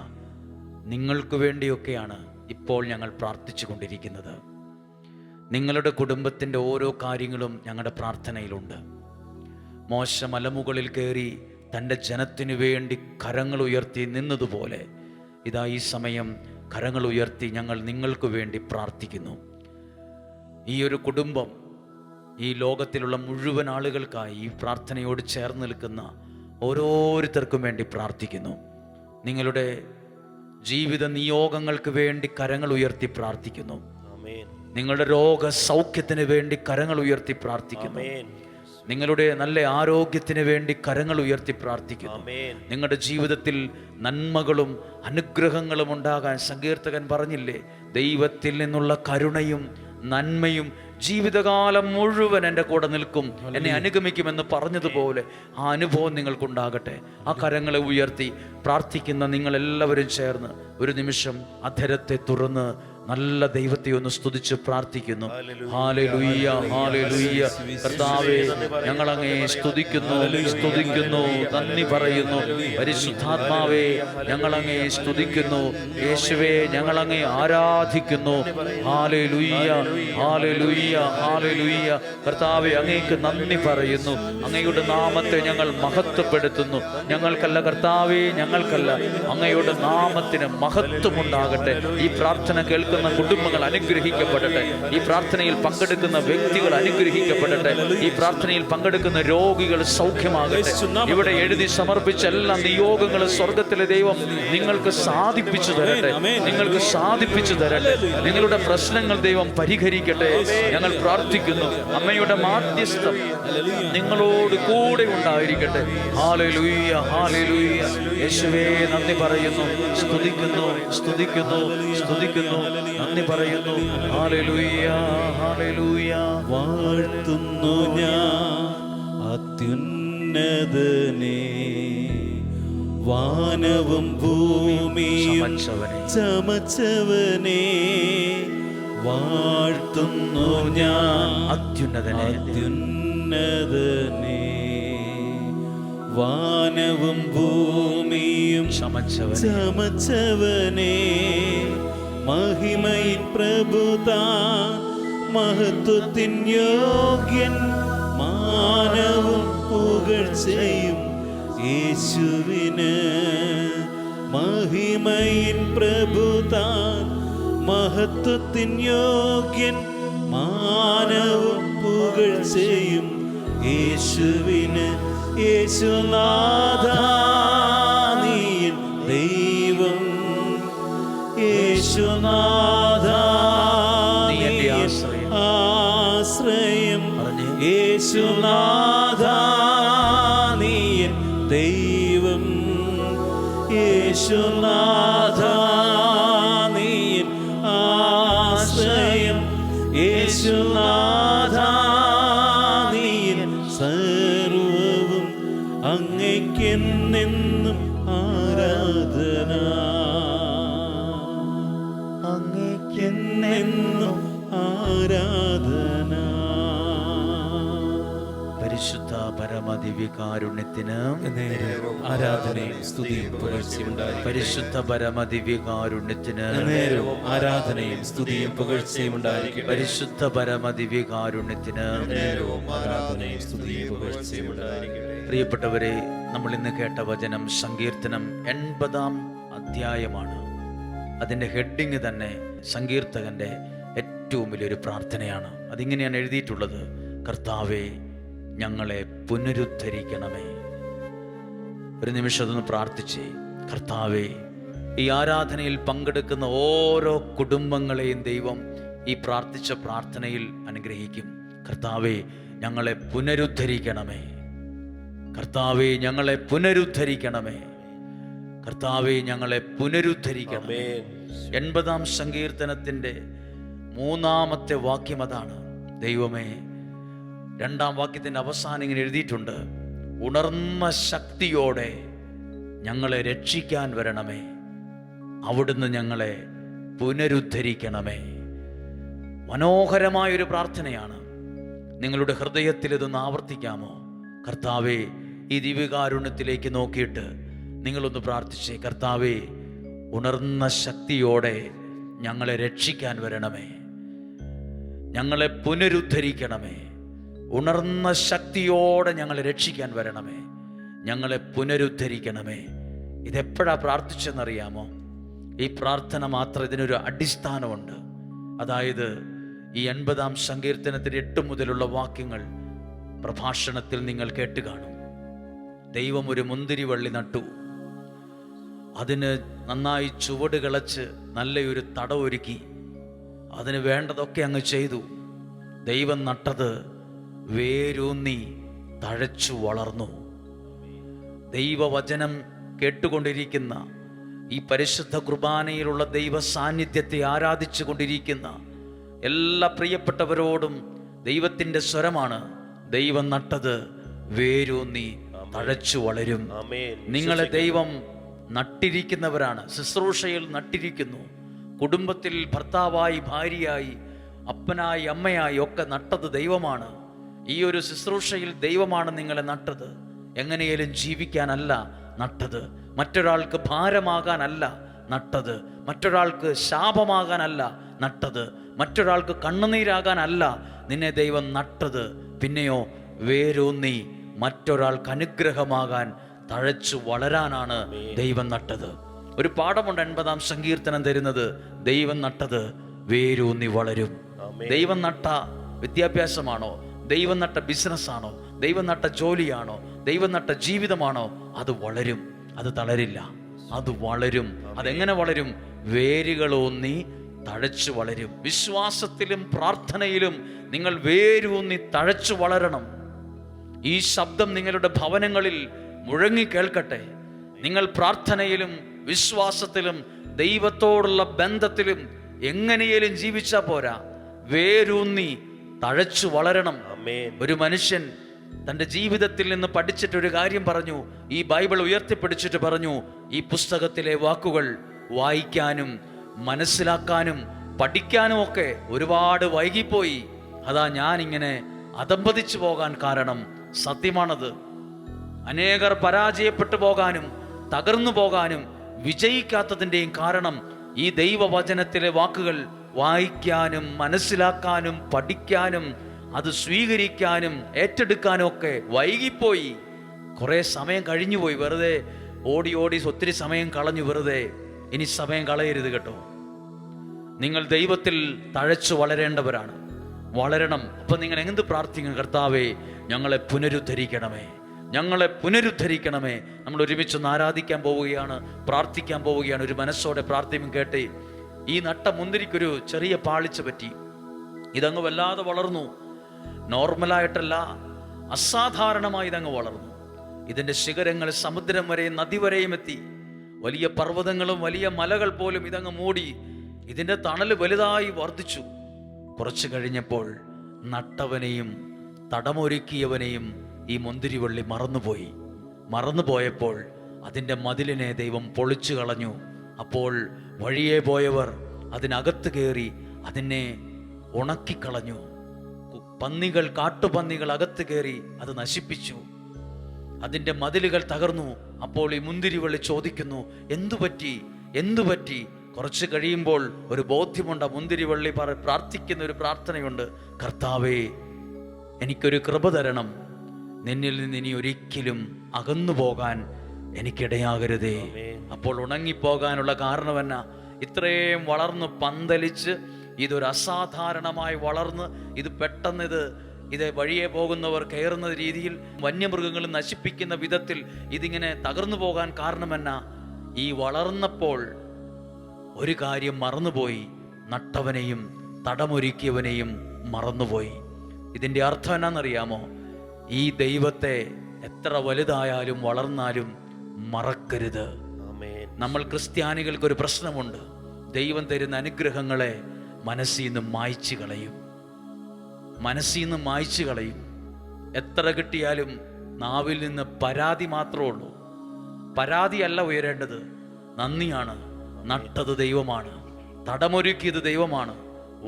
നിങ്ങൾക്ക് വേണ്ടിയൊക്കെയാണ് ഇപ്പോൾ ഞങ്ങൾ പ്രാർത്ഥിച്ചു കൊണ്ടിരിക്കുന്നത്. നിങ്ങളുടെ കുടുംബത്തിൻ്റെ ഓരോ കാര്യങ്ങളും ഞങ്ങളുടെ പ്രാർത്ഥനയിലുണ്ട്. മോശ മലമുകളിൽ കയറി തൻ്റെ ജനത്തിനു വേണ്ടി കരങ്ങൾ ഉയർത്തി നിന്നതുപോലെ ഇതാ ഈ സമയം കരങ്ങൾ ഉയർത്തി ഞങ്ങൾ നിങ്ങൾക്ക് വേണ്ടി പ്രാർത്ഥിക്കുന്നു. ഈ ഒരു കുടുംബം ഈ ലോകത്തിലുള്ള മുഴുവൻ ആളുകൾക്കായി ഈ പ്രാർത്ഥനയോട് ചേർന്ന് നിൽക്കുന്ന ഓരോരുത്തർക്കും വേണ്ടി പ്രാർത്ഥിക്കുന്നു. നിങ്ങളുടെ ജീവിത നിയോഗങ്ങൾക്ക് വേണ്ടി കരങ്ങൾ ഉയർത്തി പ്രാർത്ഥിക്കുന്നു. നിങ്ങളുടെ രോഗസൗഖ്യത്തിന് വേണ്ടി കരങ്ങൾ ഉയർത്തി പ്രാർത്ഥിക്കുന്നു. നിങ്ങളുടെ നല്ല ആരോഗ്യത്തിന് വേണ്ടി കരങ്ങൾ ഉയർത്തി പ്രാർത്ഥിക്കുന്നു. നിങ്ങളുടെ ജീവിതത്തിൽ നന്മകളും അനുഗ്രഹങ്ങളും ഉണ്ടാകാൻ സങ്കീർത്തകൻ പറഞ്ഞില്ലേ, ദൈവത്തിൽ നിന്നുള്ള കരുണയും നന്മയും ജീവിതകാലം മുഴുവൻ എൻ്റെ കൂടെ നിൽക്കും, എന്നെ അനുഗമിക്കുമെന്ന് പറഞ്ഞതുപോലെ ആ അനുഭവം നിങ്ങൾക്കുണ്ടാകട്ടെ. ആ കരങ്ങളെ ഉയർത്തി പ്രാർത്ഥിക്കുന്ന നിങ്ങളെല്ലാവരും ചേർന്ന് ഒരു നിമിഷം അധരത്തെ തുറന്ന് നല്ല ദൈവത്തെ ഒന്ന് സ്തുതിച്ച് പ്രാർത്ഥിക്കുന്നു. Hallelujah, hallelujah. കർത്താവേ, ഞങ്ങളങ്ങേ സ്തുതിക്കുന്നു, നന്ദി പറയുന്നു. പരിശുദ്ധാത്മാവേ, ഞങ്ങളങ്ങേ സ്തുതിക്കുന്നു. യേശുവേ, ഞങ്ങളങ്ങേ ആരാധിക്കുന്നു. Hallelujah, hallelujah, hallelujah. കർത്താവേ, അങ്ങേക്ക് നന്ദി പറയുന്നു. അങ്ങയുടെ നാമത്തെ ഞങ്ങൾ മഹത്വപ്പെടുത്തുന്നു. ഞങ്ങൾക്കല്ല കർത്താവേ, ഞങ്ങൾക്കല്ല, അങ്ങയുടെ നാമത്തിന് മഹത്വമുണ്ടാകട്ടെ. ഈ പ്രാർത്ഥന കേൾക്കുന്ന കുടുംബങ്ങൾ അനുഗ്രഹിക്കപ്പെടട്ടെ. ഈ പ്രാർത്ഥനയിൽ പങ്കെടുക്കുന്ന വ്യക്തികൾ അനുഗ്രഹിക്കപ്പെടട്ടെ. ഈ പ്രാർത്ഥനയിൽ പങ്കെടുക്കുന്ന രോഗികൾ സൗഖ്യമാകട്ടെ. ഇവിടെ എഴുതി സമർപ്പിച്ച എല്ലാ നിയോഗങ്ങളും സ്വർഗത്തിലെ ദൈവം നിങ്ങൾക്ക് സാധിപ്പിച്ചു തരട്ടെ. നിങ്ങൾക്ക് സാധിപ്പിച്ചു തരട്ടെ. നിങ്ങളുടെ പ്രശ്നങ്ങൾ ദൈവം പരിഹരിക്കട്ടെ. ഞങ്ങൾ പ്രാർത്ഥിക്കുന്നു. അമ്മയുടെ മാധ്യസ്ഥം നിങ്ങളോട് കൂടെ ഉണ്ടായിരിക്കട്ടെ. Hallelujah, hallelujah. യേശുവേ, നന്ദി പറയുന്നു, സ്തുതിക്കുന്നു, നന്ദി പറയുന്നു. Hallelujah, hallelujah. വാഴ്ത്തുന്നു ഞാൻ അത്യുന്നതനെ, വാനവും ഭൂമിയും ചമച്ചവനെ. വാഴ്ത്തുന്നു ഞാൻ അത്യുന്നതനെ, വാനവും ഭൂമിയും ചമച്ചവനെ. മഹിമയിൻ പ്രഭുതാൻ, മഹത്വത്തിൻ യോഗ്യൻ, മാനവും പുകഴ്ചയും യേശുവിന്. മഹിമയിൻ പ്രഭുതാൻ, മഹത്വത്തിൻ യോഗ്യൻ, മാനവും പുകഴ്ചയും യേശുവിന്. യേശുനാഥ നീ ദൈവം, യേശുനാഥ നീ ആശ്രയം, യേശുനാഥ നീ ദൈവം, യേശുനാഥ നീ ആശ്രയം, യേശുനാഥ നീ സർവവും. അങ്ങയ്ക്കെന്നെന്നും ആരാധന, അങ്ങയ്ക്കെന്നെന്നും ആരാധന. പരിശുദ്ധ പരമദിവ്യകാരുണ്യത്തിന് ആരാധനയും സ്തുതിയും പുകഴ്ചയുണ്ടായിരിക്കട്ടെ. പരിശുദ്ധ പരമദിവ്യകാരുണ്യത്തിന് ആരാധനയും സ്തുതിയും പുകഴ്ചയും ഉണ്ടായിരിക്കട്ടെ. പരിശുദ്ധ പരമദിവ്യകാരുണ്യത്തിന് ആരാധനയും സ്തുതിയും പുകഴ്ചയും ഉണ്ടായിരിക്കട്ടെ. പ്രിയപ്പെട്ടവരെ, നമ്മൾ ഇന്ന് കേട്ട വചനം സങ്കീർത്തനം 80-ാം അധ്യായമാണ്. അതിൻ്റെ ഹെഡിങ് തന്നെ സങ്കീർത്തകൻ്റെ ഏറ്റവും വലിയൊരു പ്രാർത്ഥനയാണ്. അതിങ്ങനെയാണ് എഴുതിയിട്ടുള്ളത്: കർത്താവേ, ഞങ്ങളെ പുനരുദ്ധരിക്കണമേ. ഒരു നിമിഷം അതൊന്ന് പ്രാർത്ഥിച്ചേ. കർത്താവേ, ഈ ആരാധനയിൽ പങ്കെടുക്കുന്ന ഓരോ കുടുംബങ്ങളെയും ദൈവം ഈ പ്രാർത്ഥിച്ച പ്രാർത്ഥനയിൽ അനുഗ്രഹിക്കും. കർത്താവേ, ഞങ്ങളെ പുനരുദ്ധരിക്കണമേ. കർത്താവേ, ഞങ്ങളെ പുനരുദ്ധരിക്കണമേ. കർത്താവേ, ഞങ്ങളെ പുനരുദ്ധരിക്കണമേ. 80-ാം സങ്കീർത്തനത്തിൻ്റെ 3-ാമത്തെ വാക്യം അതാണ്. ദൈവമേ, 2-ാം വാക്യത്തിൻ്റെ അവസാനം ഇങ്ങനെ എഴുതിയിട്ടുണ്ട്, ഉണർന്ന ശക്തിയോടെ ഞങ്ങളെ രക്ഷിക്കാൻ വരണമേ, അവിടുന്ന് ഞങ്ങളെ പുനരുദ്ധരിക്കണമേ. മനോഹരമായൊരു പ്രാർത്ഥനയാണ്. നിങ്ങളുടെ ഹൃദയത്തിൽ ഇതൊന്ന് ആവർത്തിക്കാമോ? കർത്താവേ, ഈ ദിവ്യകാരുണ്യത്തിലേക്ക് നോക്കിയിട്ട് നിങ്ങളൊന്ന് പ്രാർത്ഥിച്ചേ. കർത്താവേ, ഉണർന്ന ശക്തിയോടെ ഞങ്ങളെ രക്ഷിക്കാൻ വരണമേ, ഞങ്ങളെ പുനരുദ്ധരിക്കണമേ. ഉണർന്ന ശക്തിയോടെ ഞങ്ങളെ രക്ഷിക്കാൻ വരണമേ, ഞങ്ങളെ പുനരുദ്ധരിക്കണമേ. ഇതെപ്പോഴാ പ്രാർത്ഥിച്ചെന്നറിയാമോ? ഈ പ്രാർത്ഥന മാത്രം ഇതിനൊരു അടിസ്ഥാനമുണ്ട്. അതായത് ഈ 80-ാം സങ്കീർത്തനത്തിൽ 8 മുതലുള്ള വാക്യങ്ങൾ പ്രഭാഷണത്തിൽ നിങ്ങൾ കേട്ട് കാണും. ദൈവം ഒരു മുന്തിരിവള്ളി നട്ടു, അതിന് നന്നായി ചുവട് കിളച്ച് നല്ലൊരു തടമൊരുക്കി, അതിന് വേണ്ടതൊക്കെ അങ്ങ് ചെയ്തു. ദൈവം നട്ടത് വേരൂന്നി തഴച്ചു വളർന്നു. ദൈവവചനം കേട്ടുകൊണ്ടിരിക്കുന്ന, ഈ പരിശുദ്ധ കുർബാനയിലുള്ള ദൈവ സാന്നിധ്യത്തെ ആരാധിച്ചു കൊണ്ടിരിക്കുന്ന എല്ലാ പ്രിയപ്പെട്ടവരോടും ദൈവത്തിൻ്റെ സ്വരമാണ്, ദൈവം നട്ടത് വേരൂന്നി തഴച്ചു വളരും. നിങ്ങളെ ദൈവം നട്ടിരിക്കുന്നവരാണ്, ശുശ്രൂഷയിൽ നട്ടിരിക്കുന്നു. കുടുംബത്തിൽ ഭർത്താവായി, ഭാര്യയായി, അപ്പനായി, അമ്മയായി ഒക്കെ നട്ടത് ദൈവമാണ്. ഈ ഒരു ശുശ്രൂഷയിൽ ദൈവമാണ് നിങ്ങളെ നട്ടത്. എങ്ങനെയും ജീവിക്കാനല്ല നട്ടത്, മറ്റൊരാൾക്ക് ഭാരമാകാനല്ല നട്ടത്, മറ്റൊരാൾക്ക് ശാപമാകാനല്ല നട്ടത്, മറ്റൊരാൾക്ക് കണ്ണുനീരാകാനല്ല നിന്നെ ദൈവം നട്ടത്. പിന്നെയോ വേരൂന്നി മറ്റൊരാൾക്ക് അനുഗ്രഹമാകാൻ, തഴച്ചു വളരാനാണ് ദൈവം നട്ടത്. ഒരു പാഠമുണ്ട് 80-ാം സങ്കീർത്തനം തരുന്നത്, ദൈവം നട്ടത് വേരൂന്നി വളരും. ദൈവം നട്ട വിദ്യാഭ്യാസമാണോ, ദൈവം നട്ട ബിസിനസ്സാണോ, ദൈവം നട്ട ജോലിയാണോ, ദൈവം നട്ട ജീവിതമാണോ, അത് വളരും, അത് തളരില്ല, അത് വളരും. അതെങ്ങനെ വളരും? വേരുകളൂന്നി തഴച്ചു വളരും. വിശ്വാസത്തിലും പ്രാർത്ഥനയിലും നിങ്ങൾ വേരൂന്നി തഴച്ചു വളരണം. ഈ ശബ്ദം നിങ്ങളുടെ ഭവനങ്ങളിൽ മുഴങ്ങി കേൾക്കട്ടെ. നിങ്ങൾ പ്രാർത്ഥനയിലും വിശ്വാസത്തിലും ദൈവത്തോടുള്ള ബന്ധത്തിലും എങ്ങനെയും ജീവിച്ചാൽ പോരാ, വേരൂന്നി തഴച്ചു വളരണം. ഒരു മനുഷ്യൻ തൻ്റെ ജീവിതത്തിൽ നിന്ന് പഠിച്ചിട്ടൊരു കാര്യം പറഞ്ഞു, ഈ ബൈബിൾ ഉയർത്തിപ്പിടിച്ചിട്ട് പറഞ്ഞു, ഈ പുസ്തകത്തിലെ വാക്കുകൾ വായിക്കാനും മനസ്സിലാക്കാനും പഠിക്കാനും ഒക്കെ ഒരുപാട് വൈകിപ്പോയി. അതാ ഞാനിങ്ങനെ അധംപതിച്ചു പോകാൻ കാരണം. സത്യമാണത്. അനേകർ പരാജയപ്പെട്ടു പോകാനും തകർന്നു പോകാനും വിജയിക്കാത്തതിൻ്റെയും കാരണം ഈ ദൈവവചനത്തിലെ വാക്കുകൾ വായിക്കാനും മനസ്സിലാക്കാനും പഠിക്കാനും അത് സ്വീകരിക്കാനും ഏറ്റെടുക്കാനും ഒക്കെ വൈകിപ്പോയി. കുറേ സമയം കഴിഞ്ഞുപോയി, വെറുതെ ഓടി ഓടി ഒത്തിരി സമയം കളഞ്ഞു. വെറുതെ ഇനി സമയം കളയരുത് കേട്ടോ. നിങ്ങൾ ദൈവത്തിൽ തഴച്ചു വളരേണ്ടവരാണ്, വളരണം. അപ്പം നിങ്ങൾ എന്ത് പ്രാർത്ഥിക്കും? കർത്താവേ, ഞങ്ങളെ പുനരുദ്ധരിക്കണമേ, ഞങ്ങളെ പുനരുദ്ധരിക്കണമേ. നമ്മൾ ഒരുമിച്ചൊന്ന് ആരാധിക്കാൻ പോവുകയാണ്, പ്രാർത്ഥിക്കാൻ പോവുകയാണ്. ഒരു മനസ്സോടെ പ്രാർത്ഥിക്കും. കേട്ടേ, ഈ നട്ട മുന്തിരിക്കൊരു ചെറിയ പാളിച്ച പറ്റി. ഇതങ്ങ് വല്ലാതെ വളർന്നു. നോർമലായിട്ടല്ല, അസാധാരണമായി ഇതങ്ങ് വളർന്നു. ഇതിൻ്റെ ശിഖരങ്ങൾ സമുദ്രം വരെയും നദി വരെയും എത്തി. വലിയ പർവ്വതങ്ങളും വലിയ മലകൾ പോലും ഇതങ്ങ് മൂടി. ഇതിൻ്റെ തണൽ വലുതായി വർദ്ധിച്ചു. കുറച്ചു കഴിഞ്ഞപ്പോൾ നട്ടവനെയും തടമൊരുക്കിയവനെയും ഈ മുന്തിരിവള്ളി മറന്നുപോയപ്പോൾ അതിൻ്റെ മതിലിനെ ദൈവം പൊളിച്ചു കളഞ്ഞു. അപ്പോൾ വഴിയെ പോയവർ അതിനകത്ത് കയറി അതിനെ ഉണക്കിക്കളഞ്ഞു. കാട്ടുപന്നികൾ അകത്ത് കയറി അത് നശിപ്പിച്ചു. അതിൻ്റെ മതിലുകൾ തകർന്നു. അപ്പോൾ ഈ മുന്തിരിവള്ളി ചോദിക്കുന്നു, എന്തുപറ്റി? കുറച്ച് കഴിയുമ്പോൾ ഒരു ബോധ്യമുണ്ട്. മുന്തിരിവള്ളി പ്രാർത്ഥിക്കുന്ന ഒരു പ്രാർത്ഥനയുണ്ട്, കർത്താവേ, എനിക്കൊരു കൃപ തരണം, നിന്നിൽ നിന്ന് ഇനി ഒരിക്കലും അകന്നു പോകാൻ എനിക്കിടയാകരുതേ. അപ്പോൾ ഉണങ്ങിപ്പോകാനുള്ള കാരണം എന്നാ? ഇത്രയും വളർന്ന് പന്തലിച്ച് ഇതൊരു അസാധാരണമായി വളർന്ന് ഇത് പെട്ടെന്ന് ഇത് ഇത് വഴിയെ പോകുന്നവർ കയറുന്ന രീതിയിൽ വന്യമൃഗങ്ങൾ നശിപ്പിക്കുന്ന വിധത്തിൽ ഇതിങ്ങനെ തകർന്നു പോകാൻ കാരണമെന്നാ? ഈ വളർന്നപ്പോൾ ഒരു കാര്യം മറന്നുപോയി, നട്ടവനെയും തടമൊരുക്കിയവനെയും മറന്നുപോയി. ഇതിൻ്റെ അർത്ഥം എന്നാണെന്നറിയാമോ? ഈ ദൈവത്തെ എത്ര വലുതായാലും വളർന്നാലും മറക്കരുത്. നമ്മൾ ക്രിസ്ത്യാനികൾക്കൊരു പ്രശ്നമുണ്ട്. ദൈവം തരുന്ന അനുഗ്രഹങ്ങളെ മനസ്സിൽ നിന്ന് മായ്ച്ചു കളയും. എത്ര കിട്ടിയാലും നാവിൽ നിന്ന് പരാതി മാത്രമേ ഉള്ളൂ. പരാതിയല്ല ഉയരേണ്ടത്, നന്ദിയാണ്. നട്ടത് ദൈവമാണ്, തടമൊരുക്കിയത് ദൈവമാണ്,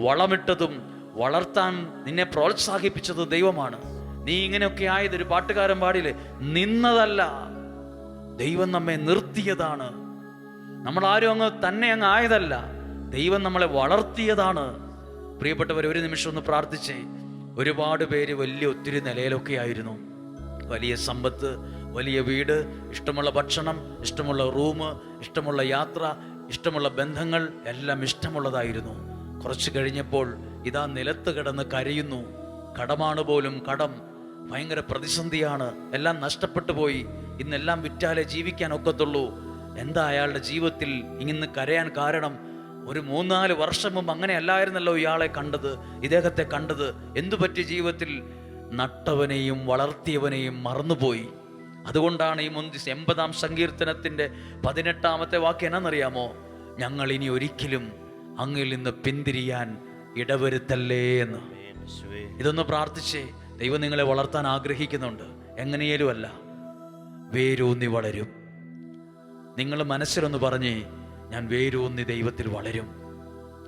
വളമിട്ടതും വളർത്താൻ നിന്നെ പ്രോത്സാഹിപ്പിച്ചത് ദൈവമാണ്. നീ ഇങ്ങനെയൊക്കെ ആയത്, ഒരു പാട്ടുകാരൻ പാടില്ലേ, നിന്നതല്ല, ദൈവം നമ്മെ നിർത്തിയതാണ്. നമ്മളാരും അങ്ങ് ആയതല്ല, ദൈവം നമ്മളെ വളർത്തിയതാണ്. പ്രിയപ്പെട്ടവർ, ഒരു നിമിഷം ഒന്ന് പ്രാർത്ഥിച്ചേ. ഒരുപാട് പേര് ഒത്തിരി നിലയിലൊക്കെ ആയിരുന്നു. വലിയ സമ്പത്ത്, വലിയ വീട്, ഇഷ്ടമുള്ള ഭക്ഷണം, ഇഷ്ടമുള്ള റൂം, ഇഷ്ടമുള്ള യാത്ര, ഇഷ്ടമുള്ള ബന്ധങ്ങൾ, എല്ലാം ഇഷ്ടമുള്ളതായിരുന്നു. കുറച്ച് കഴിഞ്ഞപ്പോൾ ഇതാ നിലത്ത് കിടന്ന് കരയുന്നു. കടമാണ് പോലും കടം, ഭയങ്കര പ്രതിസന്ധിയാണ്, എല്ലാം നഷ്ടപ്പെട്ടു പോയി. ഇന്നെല്ലാം വിറ്റാലേ ജീവിക്കാൻ ഒക്കത്തുള്ളൂ. എന്താ അയാളുടെ ജീവിതത്തിൽ ഇങ്ങനെ കരയാൻ കാരണം? ഒരു 3-4 വർഷം മുമ്പ് അങ്ങനെ അല്ലായിരുന്നല്ലോ ഇയാളെ കണ്ടത്, ഇദ്ദേഹത്തെ കണ്ടത്. എന്തു പറ്റി ജീവിതത്തിൽ? നട്ടവനെയും വളർത്തിയവനെയും മറന്നുപോയി. അതുകൊണ്ടാണ് ഈ 80-ാം സങ്കീർത്തനത്തിന്റെ 18-ാമത്തെ വാക്യം എന്നാണെന്നറിയാമോ? ഞങ്ങൾ ഇനി ഒരിക്കലും അങ്ങിൽ നിന്ന് പിന്തിരിയാൻ ഇടവരുത്തല്ലേ എന്ന്. ഇതൊന്ന് പ്രാർത്ഥിച്ചേ. ദൈവം നിങ്ങളെ വളർത്താൻ ആഗ്രഹിക്കുന്നുണ്ട്. എങ്ങനെയും അല്ല, വേരൂന്നി വളരും. നിങ്ങൾ മനസ്സിലൊന്ന് പറഞ്ഞേ, ഞാൻ വേരൂന്നി ദൈവത്തിൽ വളരും.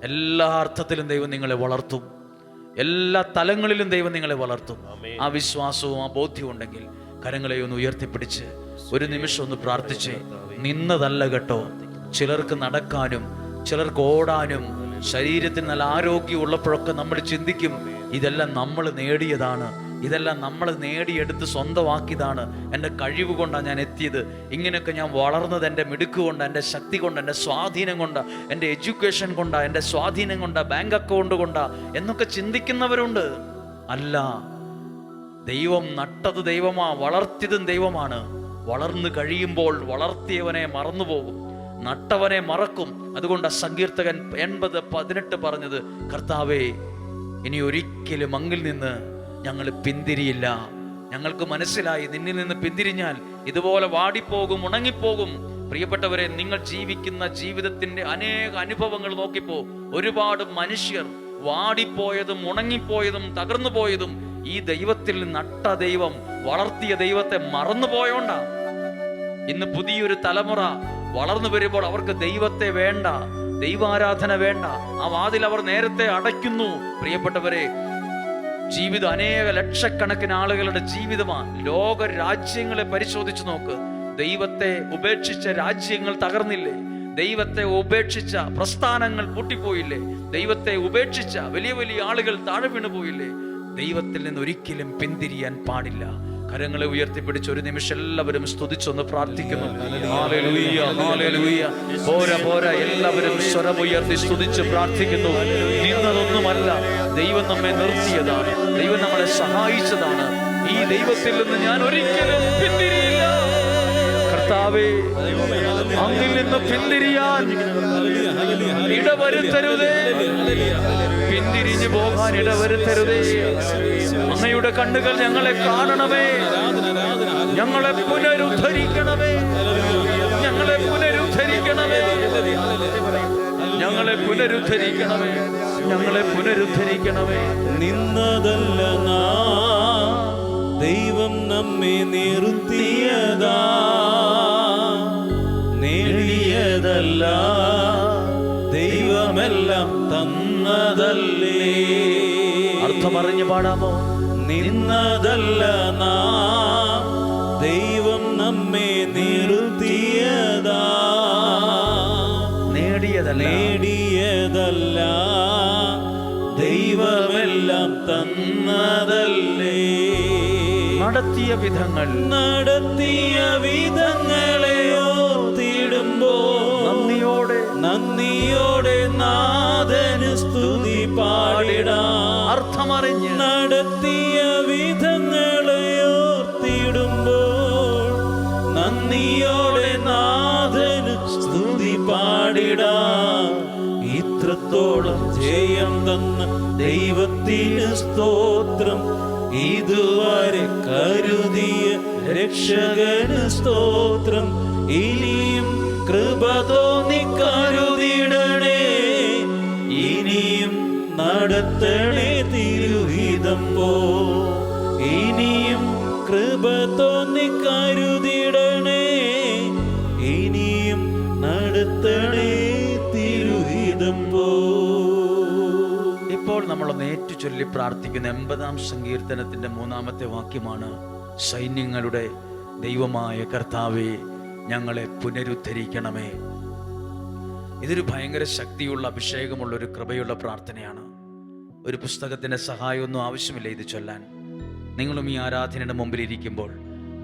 എല്ലാ അർത്ഥത്തിലും ദൈവം നിങ്ങളെ വളർത്തും. എല്ലാ തലങ്ങളിലും ദൈവം നിങ്ങളെ വളർത്തും. ആ വിശ്വാസവും ആ ബോധ്യവും ഉണ്ടെങ്കിൽ കരങ്ങളെ ഒന്ന് ഉയർത്തിപ്പിടിച്ച് ഒരു നിമിഷം ഒന്ന് പ്രാർത്ഥിച്ചേ. നിന്നതല്ല കേട്ടോ. ചിലർക്ക് നടക്കാനും ചിലർക്ക് ഓടാനും ശരീരത്തിന് നല്ല ആരോഗ്യം ഉള്ളപ്പോഴൊക്കെ നമ്മൾ ചിന്തിക്കും, ഇതെല്ലാം നമ്മൾ നേടിയതാണ്, ഇതെല്ലാം നമ്മൾ നേടിയെടുത്ത് സ്വന്തമാക്കിയതാണ്, എൻ്റെ കഴിവ് കൊണ്ടാണ് ഞാൻ എത്തിയത്, ഇങ്ങനെയൊക്കെ ഞാൻ വളർന്നത് എൻ്റെ മിടുക്ക് കൊണ്ടാണ്, എൻ്റെ ശക്തി കൊണ്ട്, എൻ്റെ സ്വാധീനം കൊണ്ടാണ്, എൻ്റെ എഡ്യൂക്കേഷൻ കൊണ്ടാണ്, എൻ്റെ സ്വാധീനം കൊണ്ടാണ്, ബാങ്ക് അക്കൗണ്ട് കൊണ്ടാണ് എന്നൊക്കെ ചിന്തിക്കുന്നവരുണ്ട്. അല്ല, ദൈവം നട്ടത് ദൈവമാ, വളർത്തിയതും ദൈവമാണ്. വളർന്നു കഴിയുമ്പോൾ വളർത്തിയവനെ മറന്നുപോകും, നട്ടവനെ മറക്കും. അതുകൊണ്ട് സങ്കീർത്തകൻ 80:18 പറഞ്ഞത്, കർത്താവേ, ഇനി ഒരിക്കലും അങ്ങിൽ നിന്ന് ഞങ്ങൾ പിന്തിരിയില്ല. ഞങ്ങൾക്ക് മനസ്സിലായി, നിന്നിൽ നിന്ന് പിന്തിരിഞ്ഞാൽ ഇതുപോലെ വാടിപ്പോകും, ഉണങ്ങിപ്പോകും. പ്രിയപ്പെട്ടവരെ, നിങ്ങൾ ജീവിക്കുന്ന ജീവിതത്തിന്റെ അനേക അനുഭവങ്ങൾ നോക്കിപ്പോ ഒരുപാട് മനുഷ്യർ വാടിപ്പോയതും ഉണങ്ങിപ്പോയതും തകർന്നു പോയതും ഈ ദൈവത്തിൽ നട്ട ദൈവം, വളർത്തിയ ദൈവത്തെ മറന്നുപോയോണ്ടാ. ഇന്ന് പുതിയൊരു തലമുറ വളർന്നു വരുമ്പോൾ അവർക്ക് ദൈവത്തെ വേണ്ട, ദൈവാരാധന വേണ്ട. ആ വാതിൽ അവർ നേരത്തെ അടയ്ക്കുന്നു. പ്രിയപ്പെട്ടവരെ, ജീവിതം അനേക ലക്ഷക്കണക്കിന് ആളുകളുടെ ജീവിതമാണ്. ലോക രാജ്യങ്ങളെ പരിശോധിച്ചു നോക്ക്. ദൈവത്തെ ഉപേക്ഷിച്ച രാജ്യങ്ങൾ തകർന്നില്ലേ? ദൈവത്തെ ഉപേക്ഷിച്ച പ്രസ്ഥാനങ്ങൾ പൂട്ടിപ്പോയില്ലേ? ദൈവത്തെ ഉപേക്ഷിച്ച വലിയ വലിയ ആളുകൾ താഴെ വീണുപോയില്ലേ? ദൈവത്തിൽ നിന്ന് ഒരിക്കലും പിന്തിരിയാൻ പാടില്ല. കരങ്ങളെ ഉയർത്തിപ്പിടിച്ച് ഒരു നിമിഷം എല്ലാവരും സ്തുതിച്ചൊന്ന് പ്രാർത്ഥിക്കുന്നു. Hallelujah, hallelujah. പോരാ പോരാ, എല്ലാവരും സ്വരമുയർത്തി സ്തുതിച്ച് പ്രാർത്ഥിക്കുന്നു. നിന്നതൊന്നുമല്ല, ദൈവം നമ്മെ നിർത്തിയതാണ്, ദൈവം നമ്മളെ സഹായിച്ചതാണ്. ഈ ദൈവത്തിൽ നിന്ന് ഞാൻ ഒരിക്കലും പിന്തിരിയില്ല. കർത്താവേ, അങ്ങിൽ നിന്ന് പിന്തിരിയാൻ ഇടവരുത്തരുതേ, പിന്തിരിഞ്ഞു പോകാൻ ഇടവരുത്തരുതേ. അങ്ങയുടെ കണ്ണുകൾ ഞങ്ങളെ കാണണമേ, ഞങ്ങളെ പുനരുദ്ധരിക്കണമേ, ഞങ്ങളെ പുനരുദ്ധരിക്കണമേ, ഞങ്ങളെ പുനരുദ്ധരിക്കണമേ, ഞങ്ങളെ പുനരുദ്ധരിക്കണമേ. നിന്നതല്ല നാം, ദൈവം നമ്മെ നിർത്തിയതാ, നേടിയതല്ല, ദൈവമെല്ലാം തന്നതല്ലേ. അർത്ഥമറിഞ്ഞ് പാടാമോ? നിന്നതല്ല നാം, ദൈവം നമ്മെ നിർത്തിയതാ, നേടിയതല്ല, ദൈവമെല്ലാം തന്നതല്ലേ. നടത്തിയ വിധങ്ങളെ ഓർത്തിടുമ്പോൾ നന്ദിയോടെ നാഥന് സ്തുതി പാടിടാം. അർത്ഥമറിഞ്ഞ് നടത്തിയ മരണത്തോളം ജയം തന്ന ദൈവത്തിന് സ്തോത്രം. ഇതുവരെ കരുതിയ രക്ഷകന് സ്തോത്രം. ഇനിയും കൃപ തോന്നി കരുതിടണേ, ഇനിയും നടത്തണേ തിരുഹിതം പോ. ഇനിയും കൃപ തോന്നി കരുതിടണേ, ഇനിയും നടത്തണേ തിരുഹിതം പോ. ഇപ്പോൾ നമ്മളൊന്ന് ഏറ്റു ചൊല്ലി പ്രാർത്ഥിക്കുന്ന 80-ാം സങ്കീർത്തനത്തിന്റെ 3-ാമത്തെ വാക്യമാണ്, സൈന്യങ്ങളുടെ ദൈവമായ കർത്താവേ ഞങ്ങളെ പുനരുദ്ധരിക്കണമേ. ഇതൊരു ഭയങ്കര ശക്തിയുള്ള, അഭിഷേകമുള്ള ഒരു കൃപയുള്ള പ്രാർത്ഥനയാണ്. ഒരു പുസ്തകത്തിൻ്റെ സഹായമൊന്നും ആവശ്യമില്ല ഇത് ചൊല്ലാൻ. നിങ്ങളും ഈ ആരാധനയുടെ മുമ്പിൽ ഇരിക്കുമ്പോൾ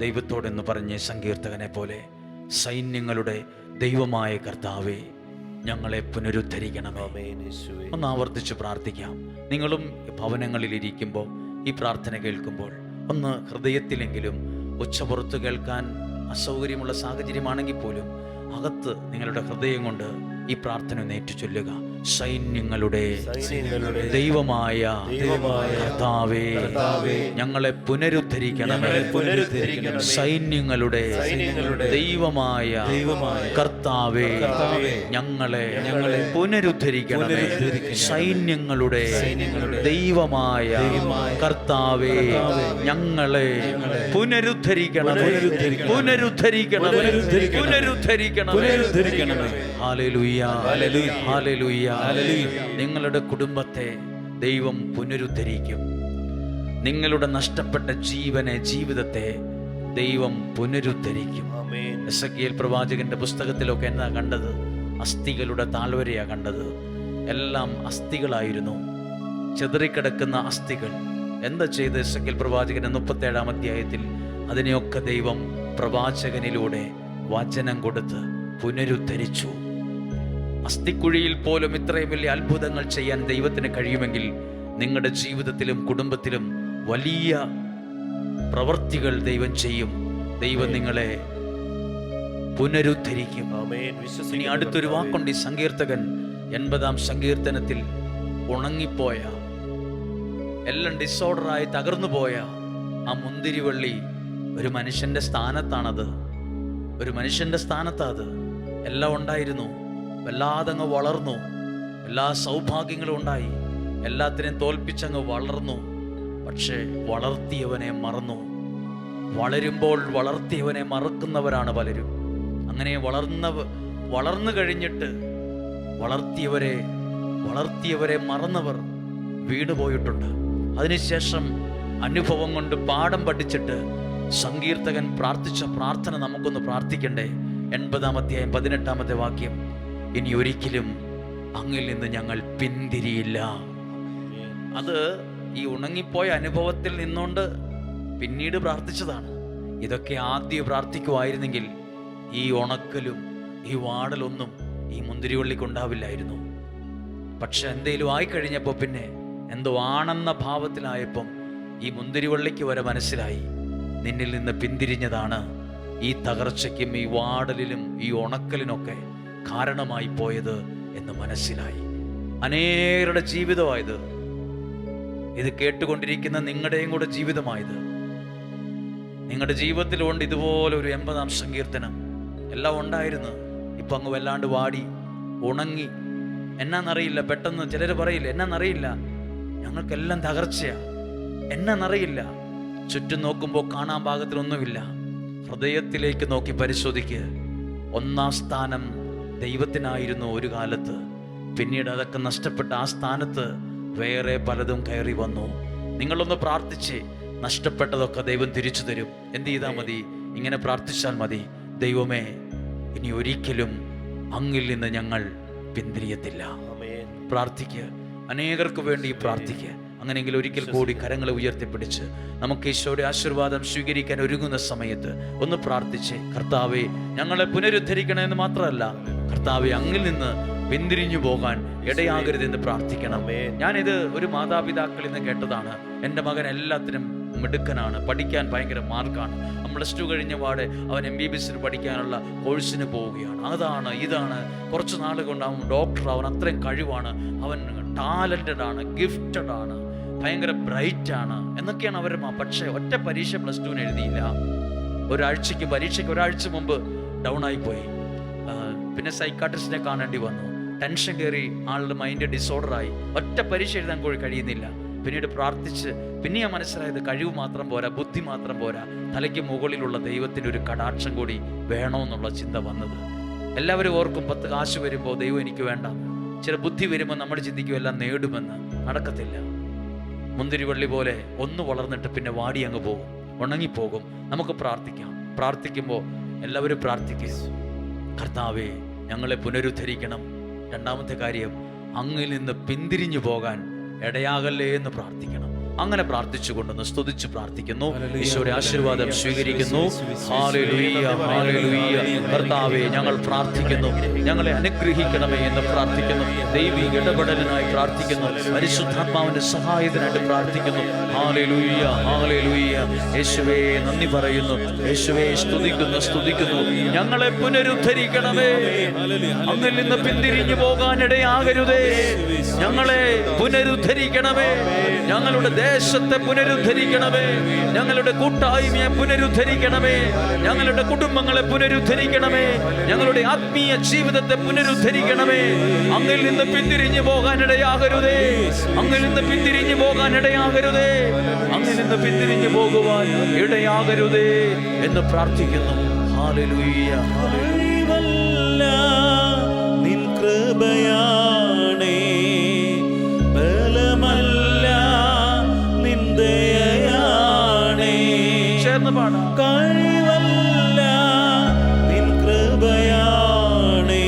ദൈവത്തോടെന്ന് പറഞ്ഞ് സങ്കീർത്തകനെ പോലെ, സൈന്യങ്ങളുടെ ദൈവമായ കർത്താവേ ഞങ്ങളെ പുനരുദ്ധരിക്കണമേ. ഒന്ന് ആവർത്തിച്ച് പ്രാർത്ഥിക്കാം. നിങ്ങളും ഭവനങ്ങളിൽ ഇരിക്കുമ്പോൾ ഈ പ്രാർത്ഥന കേൾക്കുമ്പോൾ ഒന്ന് ഹൃദയത്തിലെങ്കിലും ഉച്ചപുറത്ത് കേൾക്കാൻ അസൗകര്യമുള്ള സാഹചര്യമാണെങ്കിൽ പോലും അകത്ത് നിങ്ങളുടെ ഹൃദയം കൊണ്ട് ഈ പ്രാർത്ഥന നേറ്റു ചൊല്ലുക. സൈന്യങ്ങളുടെ ദൈവമായ കർത്താവേ ഞങ്ങളെ പുനരുദ്ധരിക്കണമേ. സൈന്യങ്ങളുടെ ദൈവമായ കർത്താവേ ഞങ്ങളെ പുനരുദ്ധരിക്കണമേ. സൈന്യങ്ങളുടെ ദൈവമായ കർത്താവേ ഞങ്ങളെ പുനരുദ്ധരിക്കണമേ. പുനരുദ്ധരിക്കണമേ. Hallelujah, hallelujah. നിങ്ങളുടെ കുടുംബത്തെ ദൈവം പുനരുദ്ധരിക്കും. നിങ്ങളുടെ നഷ്ടപ്പെട്ട ജീവനെ, ജീവിതത്തെ ദൈവം പുനരുദ്ധരിക്കും. എസെക്കിയേൽ പ്രവാചകന്റെ പുസ്തകത്തിലൊക്കെ എന്താ കണ്ടത്? അസ്ഥികളുടെ താഴ്വരയാ കണ്ടത്. എല്ലാം അസ്ഥികളായിരുന്നു, ചെതറിക്കിടക്കുന്ന അസ്ഥികൾ. എന്താ ചെയ്ത് എസെക്കിയേൽ പ്രവാചകന്റെ 37-ാം അധ്യായത്തിൽ? അതിനെയൊക്കെ ദൈവം പ്രവാചകനിലൂടെ വചനം കൊടുത്ത് പുനരുദ്ധരിച്ചു. അസ്ഥിക്കുഴിയിൽ പോലും ഇത്രയും വലിയ അത്ഭുതങ്ങൾ ചെയ്യാൻ ദൈവത്തിന് കഴിയുമെങ്കിൽ നിങ്ങളുടെ ജീവിതത്തിലും കുടുംബത്തിലും വലിയ പ്രവൃത്തികൾ ദൈവം ചെയ്യും. ദൈവം നിങ്ങളെ പുനരുദ്ധരിക്കും. ഇനി അടുത്തൊരു വാക്കുണ്ട് ഈ സങ്കീർത്തകൻ 80-ാം സങ്കീർത്തനത്തിൽ. ഉണങ്ങിപ്പോയ, എല്ലാം ഡിസോർഡറായി തകർന്നുപോയ ആ മുന്തിരിവള്ളി ഒരു മനുഷ്യന്റെ സ്ഥാനത്താണത്. ഒരു മനുഷ്യന്റെ സ്ഥാനത്താത്. എല്ലാം ഉണ്ടായിരുന്നു, വല്ലാതങ്ങ് വളർന്നു, എല്ലാ സൗഭാഗ്യങ്ങളും ഉണ്ടായി, എല്ലാത്തിനെയും തോൽപ്പിച്ചങ്ങ് വളർന്നു. പക്ഷേ വളർത്തിയവനെ മറന്നു. വളരുമ്പോൾ വളർത്തിയവനെ മറക്കുന്നവരാണ് പലരും. അങ്ങനെ വളർന്നു കഴിഞ്ഞിട്ട് വളർത്തിയവരെ മറന്നവർ വീണുപോയിട്ടുണ്ട്. അതിനുശേഷം അനുഭവം കൊണ്ട് പാഠം പഠിച്ചിട്ട് സങ്കീർത്തകൻ പ്രാർത്ഥിച്ച പ്രാർത്ഥന നമുക്കൊന്ന് പ്രാർത്ഥിക്കണ്ടേ? 80-ാം അധ്യായം 18-ാമത്തെ വാക്യം, ഇനി ഒരിക്കലും അങ്ങിൽ നിന്ന് ഞങ്ങൾ പിന്തിരിയില്ല. അത് ഈ ഉണങ്ങിപ്പോയ അനുഭവത്തിൽ നിന്നുകൊണ്ട് പിന്നീട് പ്രാർത്ഥിച്ചതാണ്. ഇതൊക്കെ ആദ്യം പ്രാർത്ഥിക്കുമായിരുന്നെങ്കിൽ ഈ ഉണക്കലും ഈ വാടലൊന്നും ഈ മുന്തിരിവള്ളിക്കുണ്ടാവില്ലായിരുന്നു. പക്ഷെ എന്തേലും ആയിക്കഴിഞ്ഞപ്പോൾ, പിന്നെ എന്തോ ആണെന്ന ഭാവത്തിലായപ്പം ഈ മുന്തിരിവള്ളിക്ക് വരെ മനസ്സിലായി, നിന്നിൽ നിന്ന് പിന്തിരിഞ്ഞതാണ് ഈ തകർച്ചയ്ക്കും ഈ വാടലിലും ഈ ഉണക്കലിനൊക്കെ കാരണമായി പോയത് എന്ന് മനസ്സിലായി. അനേകരുടെ ജീവിതമായത്, ഇത് കേട്ടുകൊണ്ടിരിക്കുന്ന നിങ്ങളുടെയും കൂടെ ജീവിതമായത്. നിങ്ങളുടെ ജീവിതത്തിലുണ്ട് ഇതുപോലെ ഒരു 80-ാം സങ്കീർത്തനം. എല്ലാം ഉണ്ടായിരുന്നു, ഇപ്പൊ അങ്ങ് വല്ലാണ്ട് വാടി ഉണങ്ങി. എന്നാന്നറിയില്ല. പെട്ടെന്ന് ചിലർ പറയില്ല, എന്നാന്നറിയില്ല, ഞങ്ങൾക്കെല്ലാം തകർച്ചയാ, എന്നാന്നറിയില്ല. ചുറ്റും നോക്കുമ്പോൾ കാണാൻ പാകത്തിലൊന്നുമില്ല. ഹൃദയത്തിലേക്ക് നോക്കി പരിശോധിക്കുക. 1-ാം സ്ഥാനം ദൈവത്തിനായിരുന്നു ഒരു കാലത്ത്. പിന്നീട് അതൊക്കെ നഷ്ടപ്പെട്ട ആ സ്ഥാനത്ത് വേറെ പലതും കയറി വന്നു. നിങ്ങളൊന്ന് പ്രാർത്ഥിച്ച് നഷ്ടപ്പെട്ടതൊക്കെ ദൈവം തിരിച്ചു തരും. എന്ത് ചെയ്താൽ മതി? ഇങ്ങനെ പ്രാർത്ഥിച്ചാൽ മതി. ദൈവമേ, ഇനി ഒരിക്കലും അങ്ങിൽ നിന്ന് ഞങ്ങൾ പിന്തിരിയത്തില്ല. പ്രാർത്ഥിക്കുക. അനേകർക്ക് വേണ്ടി പ്രാർത്ഥിക്കുക. അങ്ങനെയെങ്കിൽ ഒരിക്കൽ കൂടി കരങ്ങളെ ഉയർത്തിപ്പിടിച്ച് നമുക്ക് ഈശോയുടെ ആശീർവാദം സ്വീകരിക്കാൻ ഒരുങ്ങുന്ന സമയത്ത് ഒന്ന് പ്രാർത്ഥിച്ച്, കർത്താവേ ഞങ്ങളെ പുനരുദ്ധരിക്കണമെന്ന് മാത്രമല്ല, കർത്താവേ അങ്ങിൽ നിന്ന് പിന്തിരിഞ്ഞു പോകാൻ ഇടയാകരുതെന്ന് പ്രാർത്ഥിക്കണം. ഞാനിത് ഒരു മാതാപിതാക്കളിൽ നിന്ന് കേട്ടതാണ്. എൻ്റെ മകൻ എല്ലാത്തിനും മിടുക്കനാണ്, പഠിക്കാൻ ഭയങ്കര മാർക്കാണ്. പ്ലസ് 2 കഴിഞ്ഞ പാടെ അവൻ MBBS പഠിക്കാനുള്ള കോഴ്സിന് പോവുകയാണ്. അതാണ് ഇതാണ്, കുറച്ച് നാൾ കൊണ്ട് അവൻ ഡോക്ടർ, അവൻ അത്രയും കഴിവാണ്, അവൻ ടാലൻറ്റഡ് ആണ്, ഗിഫ്റ്റഡ് ആണ്, ഭയങ്കര ബ്രൈറ്റ് ആണ് എന്നൊക്കെയാണ് അവർ. പക്ഷേ ഒറ്റ പരീക്ഷ പ്ലസ് 2 എഴുതിയില്ല. പരീക്ഷയ്ക്ക് ഒരാഴ്ച മുമ്പ് ഡൗൺ ആയിപ്പോയി. പിന്നെ സൈക്കാട്രിസ്റ്റിനെ കാണേണ്ടി വന്നു. ടെൻഷൻ കയറി, ആളുടെ മൈൻഡ് ഡിസോർഡറായി. ഒറ്റ പരീക്ഷ എഴുതാൻ കഴിയുന്നില്ല. പിന്നീട് പ്രാർത്ഥിച്ച് പിന്നെ ഞാൻ മനസ്സിലായത് കഴിവ് മാത്രം പോരാ, ബുദ്ധി മാത്രം പോരാ, തലയ്ക്ക് മുകളിലുള്ള ദൈവത്തിൻ്റെ ഒരു കടാക്ഷം കൂടി വേണമെന്നുള്ള ചിന്ത വന്നത്. എല്ലാവരും ഓർക്കും 10 കാശ് വരുമ്പോൾ ദൈവം എനിക്ക് വേണ്ട. ചില ബുദ്ധി വരുമ്പോൾ നമ്മൾ ചിന്തിക്കും എല്ലാം നേടുമെന്ന്. നടക്കത്തില്ല. മുന്തിരിവള്ളി പോലെ ഒന്ന് വളർന്നിട്ട് പിന്നെ വാടി അങ്ങ് പോകും, ഉണങ്ങിപ്പോകും. നമുക്ക് പ്രാർത്ഥിക്കാം. പ്രാർത്ഥിക്കുമ്പോൾ എല്ലാവരും പ്രാർത്ഥിക്കുക, കർത്താവേ ഞങ്ങളെ പുനരുദ്ധരിക്കണം. രണ്ടാമത്തെ കാര്യം, അങ്ങിൽ നിന്ന് പിന്തിരിഞ്ഞു പോകാൻ ഇടയാകല്ലേ എന്ന് പ്രാർത്ഥിക്കണം. അങ്ങനെ പ്രാർത്ഥിച്ചുകൊണ്ടൊന്ന് സ്തുതിച്ച് പ്രാർത്ഥിക്കുന്നു. ഈശോയുടെ ആശീർവാദം സ്വീകരിക്കുന്നു. Hallelujah, hallelujah. കർത്താവേ ഞങ്ങൾ പ്രാർത്ഥിക്കുന്നു, ഞങ്ങളെ അനുഗ്രഹിക്കണമേ എന്ന് പ്രാർത്ഥിക്കുന്നു. ദൈവിക ഇടപെടലിനായി പ്രാർത്ഥിക്കുന്നു. പരിശുദ്ധാത്മാവിന്റെ സഹായത്തിനായിട്ട് പ്രാർത്ഥിക്കുന്നു. Hallelujah, hallelujah. യേശുവേ നന്ദി പറയുന്നു, യേശുവേ സ്തുതിക്കുന്നു. ഞങ്ങളെ പുനരുദ്ധരിക്കണമേ, അങ്ങിൽ നിന്ന് പിന്തിരിഞ്ഞു പോകാനിടയാകരുതേ. ഞങ്ങളെ പുനരുദ്ധരിക്കണമേ, ഞങ്ങളുടെ ദേശത്തെ പുനരുദ്ധരിക്കണമേ, ഞങ്ങളുടെ കൂട്ടായ്മയെ പുനരുദ്ധരിക്കണമേ, ഞങ്ങളുടെ കുടുംബങ്ങളെ പുനരുദ്ധരിക്കണമേ, ഞങ്ങളുടെ ആത്മീയ ജീവിതത്തെ പുനരുദ്ധരിക്കണമേ. അങ്ങിൽ നിന്ന് പിന്തിരിഞ്ഞു പോകാനിടയാകരുതേ, അങ്ങിൽ നിന്ന് പിന്തിരിഞ്ഞു പോകാനിടയാകരുതേ, അങ്ങിൽ നിന്ന് പിന്തിരിഞ്ഞു പോകുവാൻ ഇടയാകരുതേ എന്ന് പ്രാർത്ഥിക്കുന്നു. Hallelujah, hallelujah. നിൻ കൃപയാണേ, ബലമല്ല നിൻ ദയയാണേ. ചേർന്ന് പാടാം. കഴിവല്ല നിൻ കൃപയാണേ,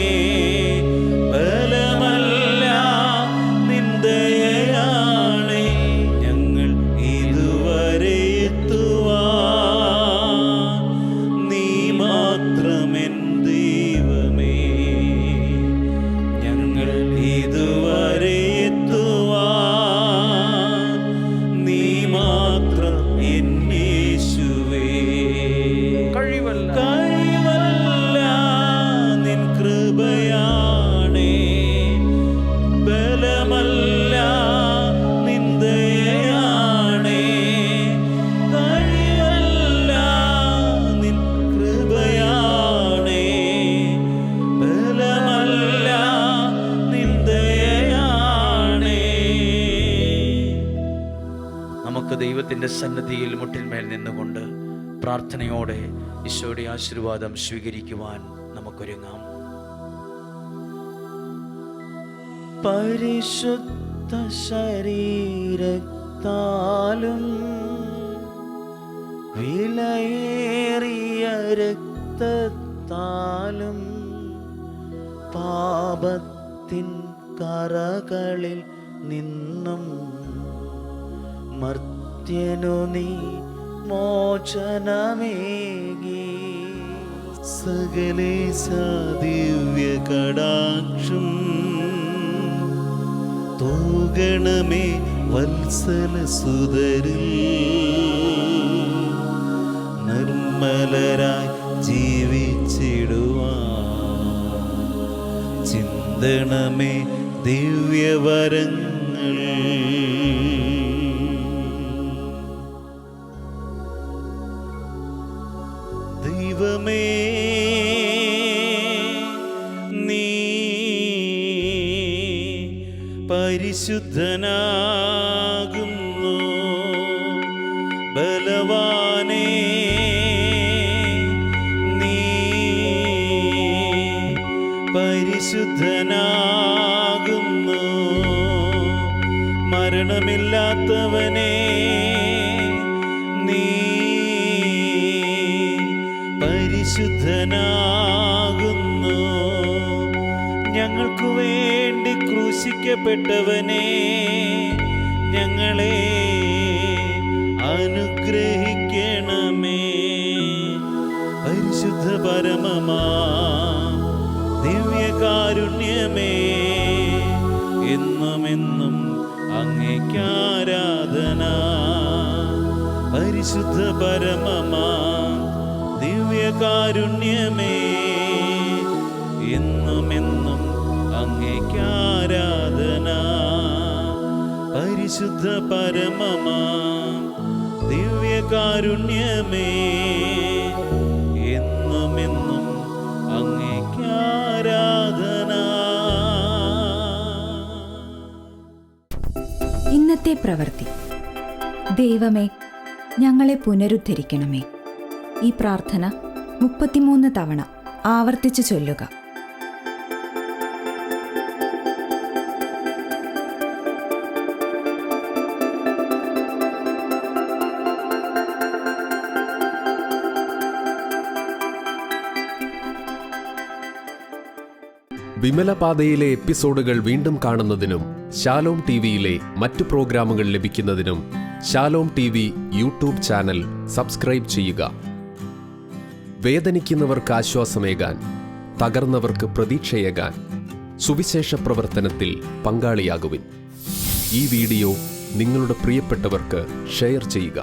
ബലമല്ല നിൻ ദയയാണേ. ഞങ്ങൾ ഇതുവരെ എത്തുവാൻ നീ മാത്രമെൻ ദൈവമേ. ഞങ്ങൾ ഇതുവരെ എത്തുവാൻ നീ മാത്രം എൻ യേശുവേ. കഴിവല്ല നിൻ കൃപയാണേ, ബലമല്ല നിൻ ദയയാണേ. കഴിവല്ല നിൻ കൃപയാണേ, ബലമല്ല നിൻ ദയയാണേ. നമുക്ക് ദൈവത്തിൻ്റെ സന്നിധിയിൽ മുട്ടിന്മേൽ നിന്നുകൊണ്ട് പ്രാർത്ഥനയോടെ ഈശോയുടെ ആശീർവാദം സ്വീകരിക്കുവാൻ നമുക്കൊരുങ്ങാം. പരിശുദ്ധ ശരീരത്താലും വിലയേറിയ രക്തത്താലും പാപത്തിൻ കറകളിൽ നിന്നും മർത്യനു നീ മോചനമേകി. സകലേശ ദിവ്യ കടാക്ഷം തൂകണമേ വത്സല സുതരിൽ. നിർമ്മലരായി ജീവിച്ചിടുവാൻ ചിന്തണമേ ദിവ്യവരങ്ങൾ. ദൈവമേ നീ പരിശുദ്ധനാകുന്നു. ബലവാനേ നീ പരിശുദ്ധനാകുന്നു. മരണമില്ലാത്തവനേ നീ പരിശുദ്ധനാകുന്നു. ഞങ്ങൾക്കു വേണ്ടി ക്രൂശിക്കപ്പെട്ടവനേ, ഞങ്ങളെ അനുഗ്രഹിക്കണമേ. പരിശുദ്ധ പരമമാ ദിവ്യകാരുണ്യമേ, എന്നുമെന്നും അങ്ങേക്കാരാധന. പരിശുദ്ധ പരമമാ ദിവ്യകാരുണ്യമേ, എന്നുമെന്നും അങ്ങേക്കാരാധന. പരിശുദ്ധ പരമമാ ദിവ്യകാരുണ്യമേ, എന്നുമെന്നും അങ്ങേക്കാരാധന. ഇന്നത്തെ പ്രവൃത്തി. ദൈവമേ, ഞങ്ങളെ പുനരുദ്ധരിക്കണമേ. ഈ പ്രാർത്ഥന 33 തവണ ആവർത്തിച്ച് ചൊല്ലുക. വിമലപാതയിലെ എപ്പിസോഡുകൾ വീണ്ടും കാണുന്നതിനും ശാലോം ടിവിയിലെ മറ്റു പ്രോഗ്രാമുകൾ ലഭിക്കുന്നതിനും Shalom TV YouTube channel subscribe ചെയ്യുക. വേദനിക്കുന്നവർക്ക് ആശ്വാസമേകാൻ, തകർന്നവർക്ക് പ്രതീക്ഷയേകാൻ സുവിശേഷ പ്രവർത്തനത്തിൽ പങ്കാളിയാകുവിൻ. ഈ വീഡിയോ നിങ്ങളുടെ പ്രിയപ്പെട്ടവർക്ക് ഷെയർ ചെയ്യുക.